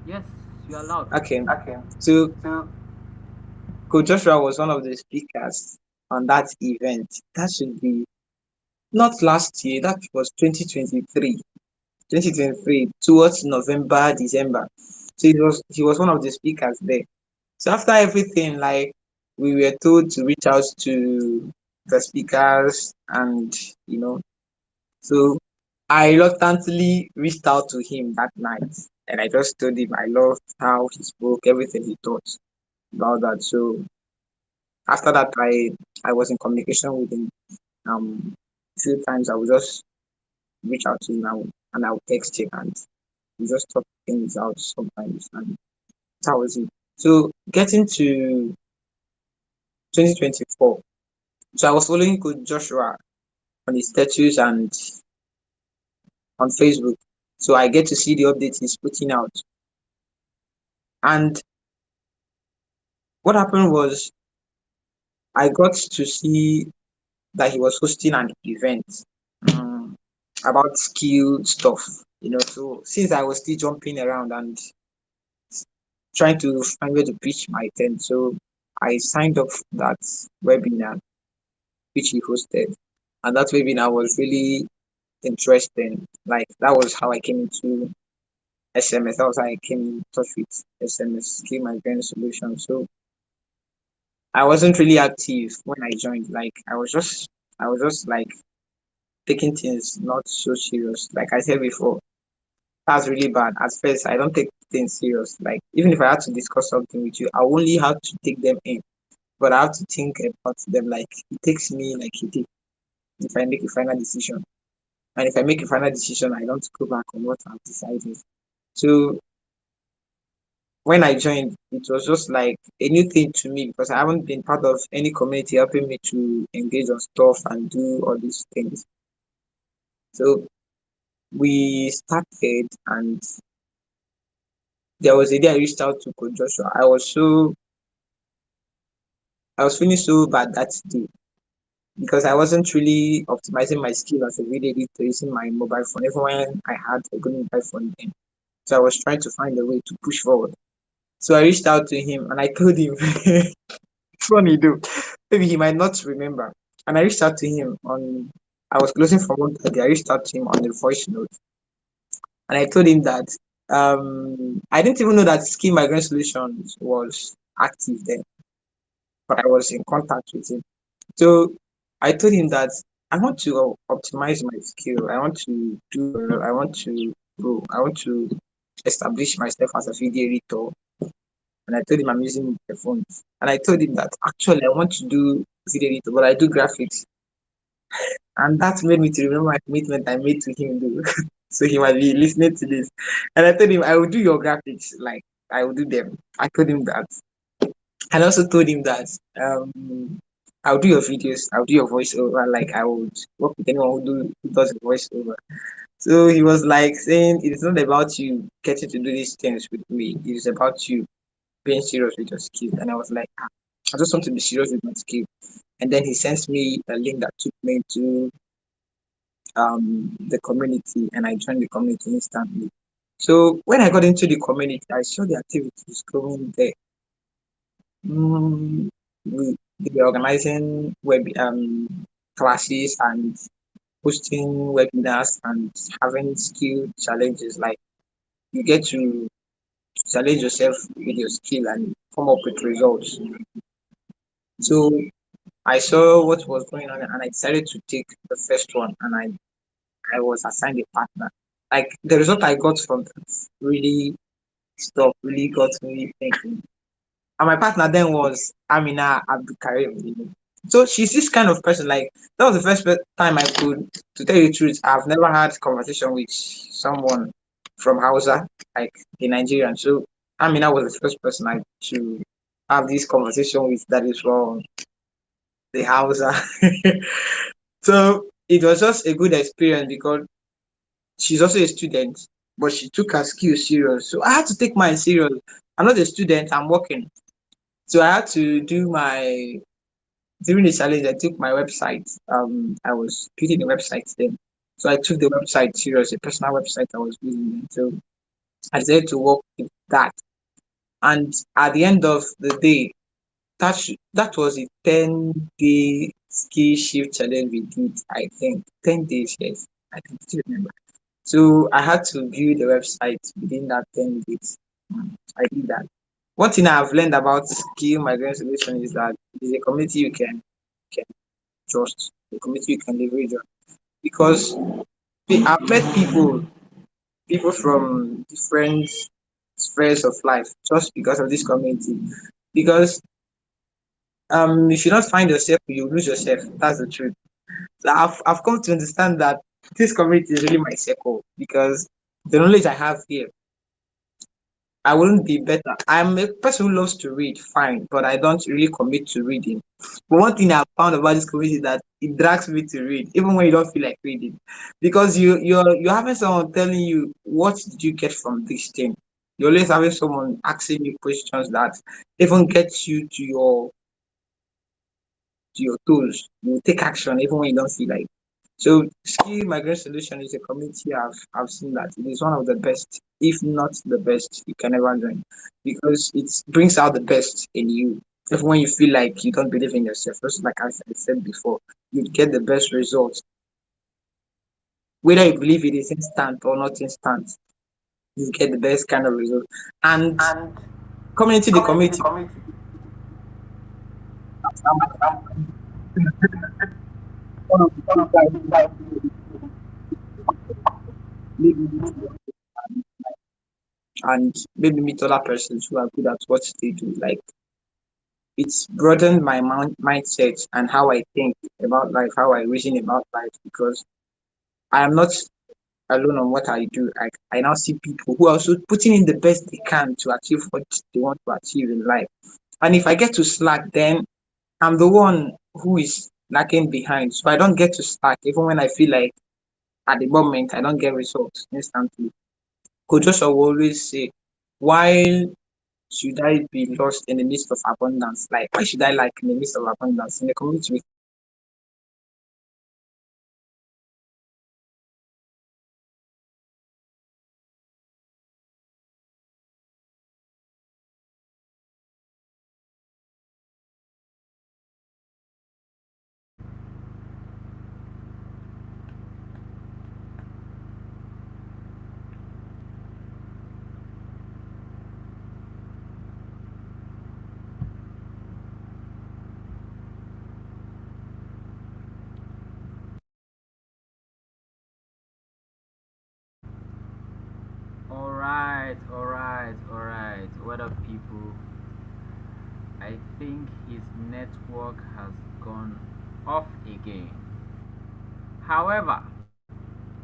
Yes, you are loud. Okay. So Coach Joshua was one of the speakers on that event. That should be not last year, that was 2023. 2023 towards November, December. So he was one of the speakers there. So after everything, like we were told to reach out to the speakers and you know, so I reluctantly reached out to him that night and I just told him I loved how he spoke, everything he taught about that. So after that I was in communication with him. A few times I would just reach out to him and I would text him and we just talk things out sometimes and that was it. So getting to 2024. So I was following Coach Joshua on his status and on Facebook. So I get to see the updates he's putting out. And what happened was I got to see that he was hosting an event um, about skill stuff. So since I was still jumping around and trying to find where to pitch my tent, so I signed up for that webinar which he hosted. And that webinar was really interesting. Like that was how I came into SMS. That was how I came in touch with SMS, Skill Migrant Solution. So I wasn't really active when I joined. Like I was just like taking things not so serious. Like I said before, that's really bad. At first, I don't take things serious. Like even if I had to discuss something with you, I only have to take them in, but I have to think about them. Like it takes me like a day if I make a final decision. And if I make a final decision, I don't go back on what I've decided. So when I joined, it was just like a new thing to me because I haven't been part of any community helping me to engage on stuff and do all these things. So we started, and there was a day I reached out to Coach Joshua. I was feeling so bad that day because I wasn't really optimizing my skill as a video editor using my mobile phone, even when I had a good mobile phone then. So I was trying to find a way to push forward. So I reached out to him and I told him, funny though, maybe he might not remember. And I reached out to him I was closing from work that day. I reached out to him on the voice note and I told him that I didn't even know that Skill Migrant Solutions was active then, but I was in contact with him. So I told him that I want to optimize my skill. I want to do well. I want to grow. I want to establish myself as a video editor. And I told him I'm using the phone. And I told him that actually I want to do video editor, but I do graphics. And that made me to remember my commitment I made to him. Though. So he might be listening to this. And I told him I will do your graphics, like I will do them. I told him that. And I also told him that I'll do your videos, I'll do your voiceover, like I would work with anyone who does a voiceover. So he was like saying it is not about you getting to do these things with me, it is about you being serious with your skill. And I was like, I just want to be serious with my skill. And then he sent me a link that took me to the community and I joined the community instantly. So when I got into the community, I saw the activities going there. Mm, we were organizing classes and hosting webinars and having skill challenges. Like you get to challenge yourself with your skill and come up with results. So I saw what was going on and I decided to take the first one, and I was assigned a partner. Like the result I got from that really stuff really got me thinking. And my partner then was Amina Abdul Karim. So she's this kind of person. Like that was the first time I could, to tell you the truth, I've never had conversation with someone from Hausa, like a Nigerian. So Amina was the first person I to have this conversation with that is from the Hausa. So it was just a good experience because she's also a student, but she took her skills serious. So I had to take mine serious. I'm not a student, I'm working. So I had to do my during the challenge, I took my website. I was creating a website then. So I took the website serious, a personal website I was using. So I decided to work with that. And at the end of the day, that was a 10-day skill shift challenge we did, I think. 10 days, yes. I can still remember. So I had to build the website within that 10 days. I did that. One thing I've learned about skill migrant solution is that it is a community can trust, a community you can leverage on. Because I've met people from different spheres of life just because of this community. Because if you don't find yourself, you lose yourself. That's the truth. So I've come to understand that this community is really my circle because the knowledge I have here I wouldn't be better. I'm a person who loves to read, fine, but I don't really commit to reading. But one thing I've found about this community is that it drags me to read, even when you don't feel like reading, because you're having someone telling you what did you get from this thing. You're always having someone asking you questions that even get you to your toes. You take action even when you don't feel like. So skill migrant solution is a community I've seen that it is one of the best, if not the best, you can ever join because it brings out the best in you. Even when you feel like you don't believe in yourself, just like I said before, you get the best results. Whether you believe it is instant or not instant, you get the best kind of result. And the community, one of the things I maybe and maybe meet other persons who are good at what they do. Like it's broadened my mindset and how I think about life, how I reason about life, because I am not alone on what I do. I now see people who are also putting in the best they can to achieve what they want to achieve in life. And if I get to slack, then I'm the one who is lacking behind. So I don't get to slack, even when I feel like at the moment I don't get results instantly. Coach Joshua will always say, while should I be lost in the midst of abundance? Like, why should I like in the midst of abundance? In the community, we Alright. What up, people? I think his network has gone off again. However,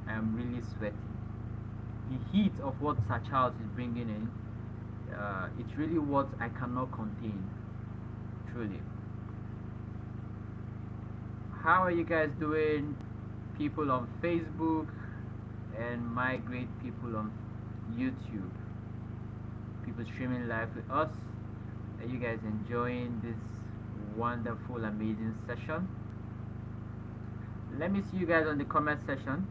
I am really sweating. The heat of what Sir Charles is bringing in, it's really what I cannot contain. Truly. How are you guys doing, people on Facebook and my great people on YouTube? People streaming live with us. Are you guys enjoying this wonderful, amazing session? Let me see you guys on the comment section.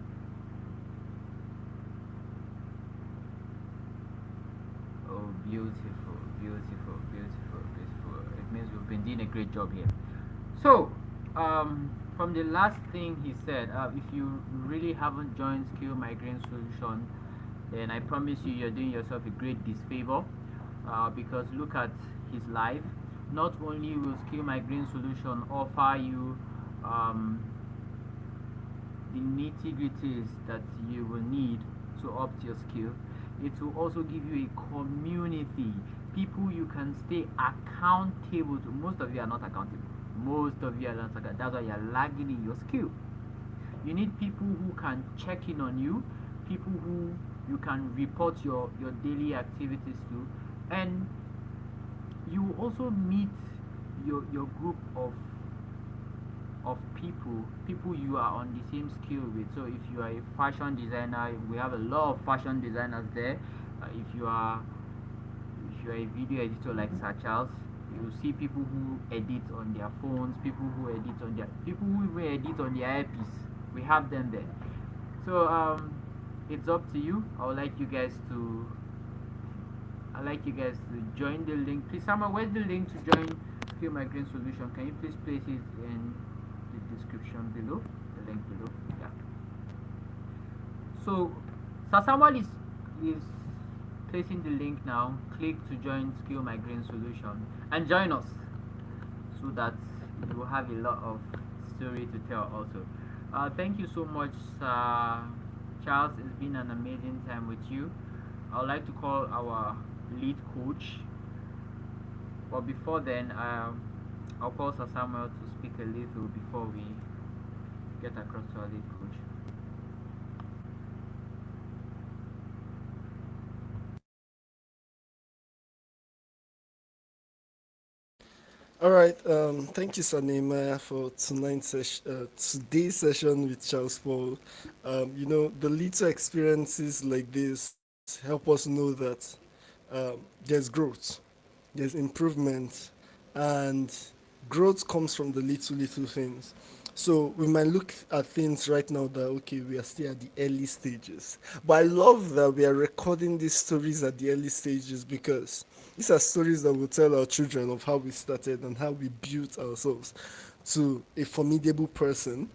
Oh, beautiful. It means we've been doing a great job here. So, from the last thing he said, if you really haven't joined Skill Migraine Solution, then I promise you, you're doing yourself a great disfavor, because look at his life. Not only will Skill Migraine Solution offer you um, the nitty gritties that you will need to up your skill, it will also give you a community, people you can stay accountable to. Most of you are not accountable. Most of you are not accountable. That's why you are lagging in your skill. You need people who can check in on you, people who you can report your daily activities to, and you will also meet your group of people you are on the same skill with. So if you are a fashion designer, we have a lot of fashion designers there. If you are a video editor like Sir Charles, you will see people who edit on their phones, people who even edit on their earpiece. We have them there. So it's up to you. I like you guys to join the link. Please, Samuel, where's the link to join Skill Migraine Solution? Can you please place it in the description below? The link below. Yeah. So, Sir Samuel is placing the link now. Click to join Skill Migraine Solution and join us so that you will have a lot of story to tell also. Thank you so much, Charles. It's been an amazing time with you. I would like to call our lead coach, but before then, I'll call Sir Samuel to speak a little before we get across to our lead coach. All right. Thank you, Sanema, for today's session with Charles Paul. The little experiences like this help us know that there's growth, there's improvement, and growth comes from the little things. So we might look at things right now that okay, we are still at the early stages. But I love that we are recording these stories at the early stages because these are stories that will tell our children of how we started and how we built ourselves to a formidable person.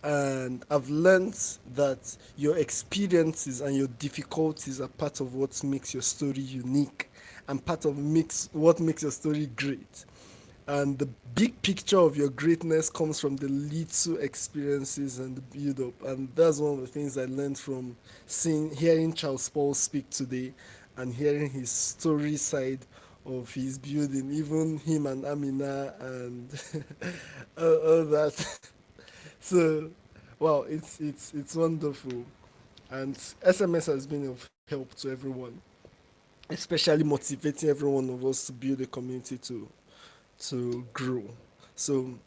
And I've learned that your experiences and your difficulties are part of what makes your story unique and part of what makes your story great. And the big picture of your greatness comes from the little experiences and the build up. And that's one of the things I learned from hearing Charles Paul speak today and hearing his story side of his building, even him and Amina and all that. So, wow, it's wonderful, and SMS has been of help to everyone, especially motivating every one of us to build a community to grow. So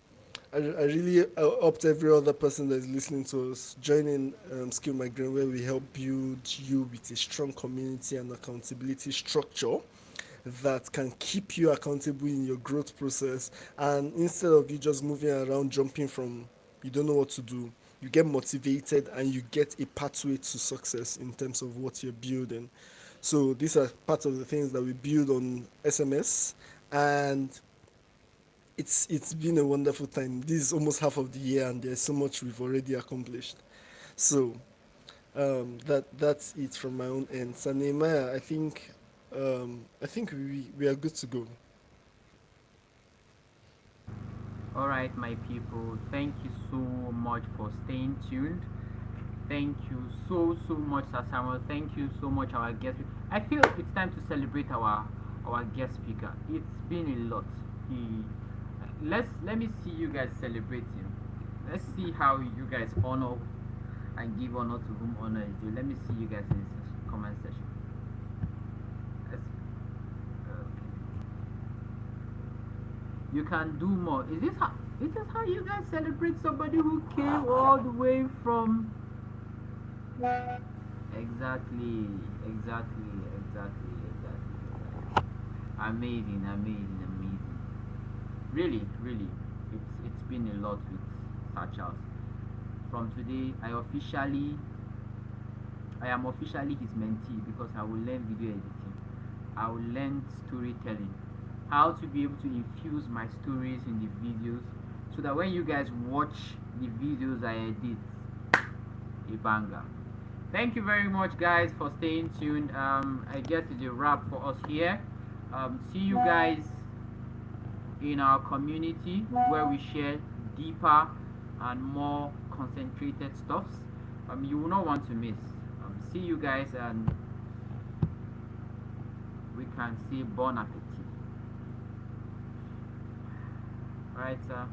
I really opt every other person that is listening to us join in Skill Migrant, where we help build you with a strong community and accountability structure that can keep you accountable in your growth process. And instead of you just moving around, jumping from you don't know what to do, you get motivated and you get a pathway to success in terms of what you're building. So these are part of the things that we build on SMS, and it's been a wonderful time. This is almost half of the year, and there's so much we've already accomplished. So that's it from my own end. Sanema, I think we are good to go. All right, my people. Thank you so much for staying tuned. Thank you so much, Sir Samuel. Thank you so much, our guest. I feel it's time to celebrate our guest speaker. It's been a lot. He let me see you guys celebrating. Let's see how you guys honor and give honor to whom honor is due. Let me see you guys in this comment section. Let's, you can do more. Is this how you guys celebrate somebody who came all the way from? Exactly, exactly. Amazing. Really, it's been a lot with Sir Charles. From today, I am officially his mentee because I will learn video editing. I will learn storytelling, how to be able to infuse my stories in the videos, so that when you guys watch the videos I edit, a banger. Thank you very much, guys, for staying tuned. I guess it's a wrap for us here. See you guys in our community where we share deeper and more concentrated stuffs. You will not want to miss. See you guys, and we can say bon appetit. Alright, sir.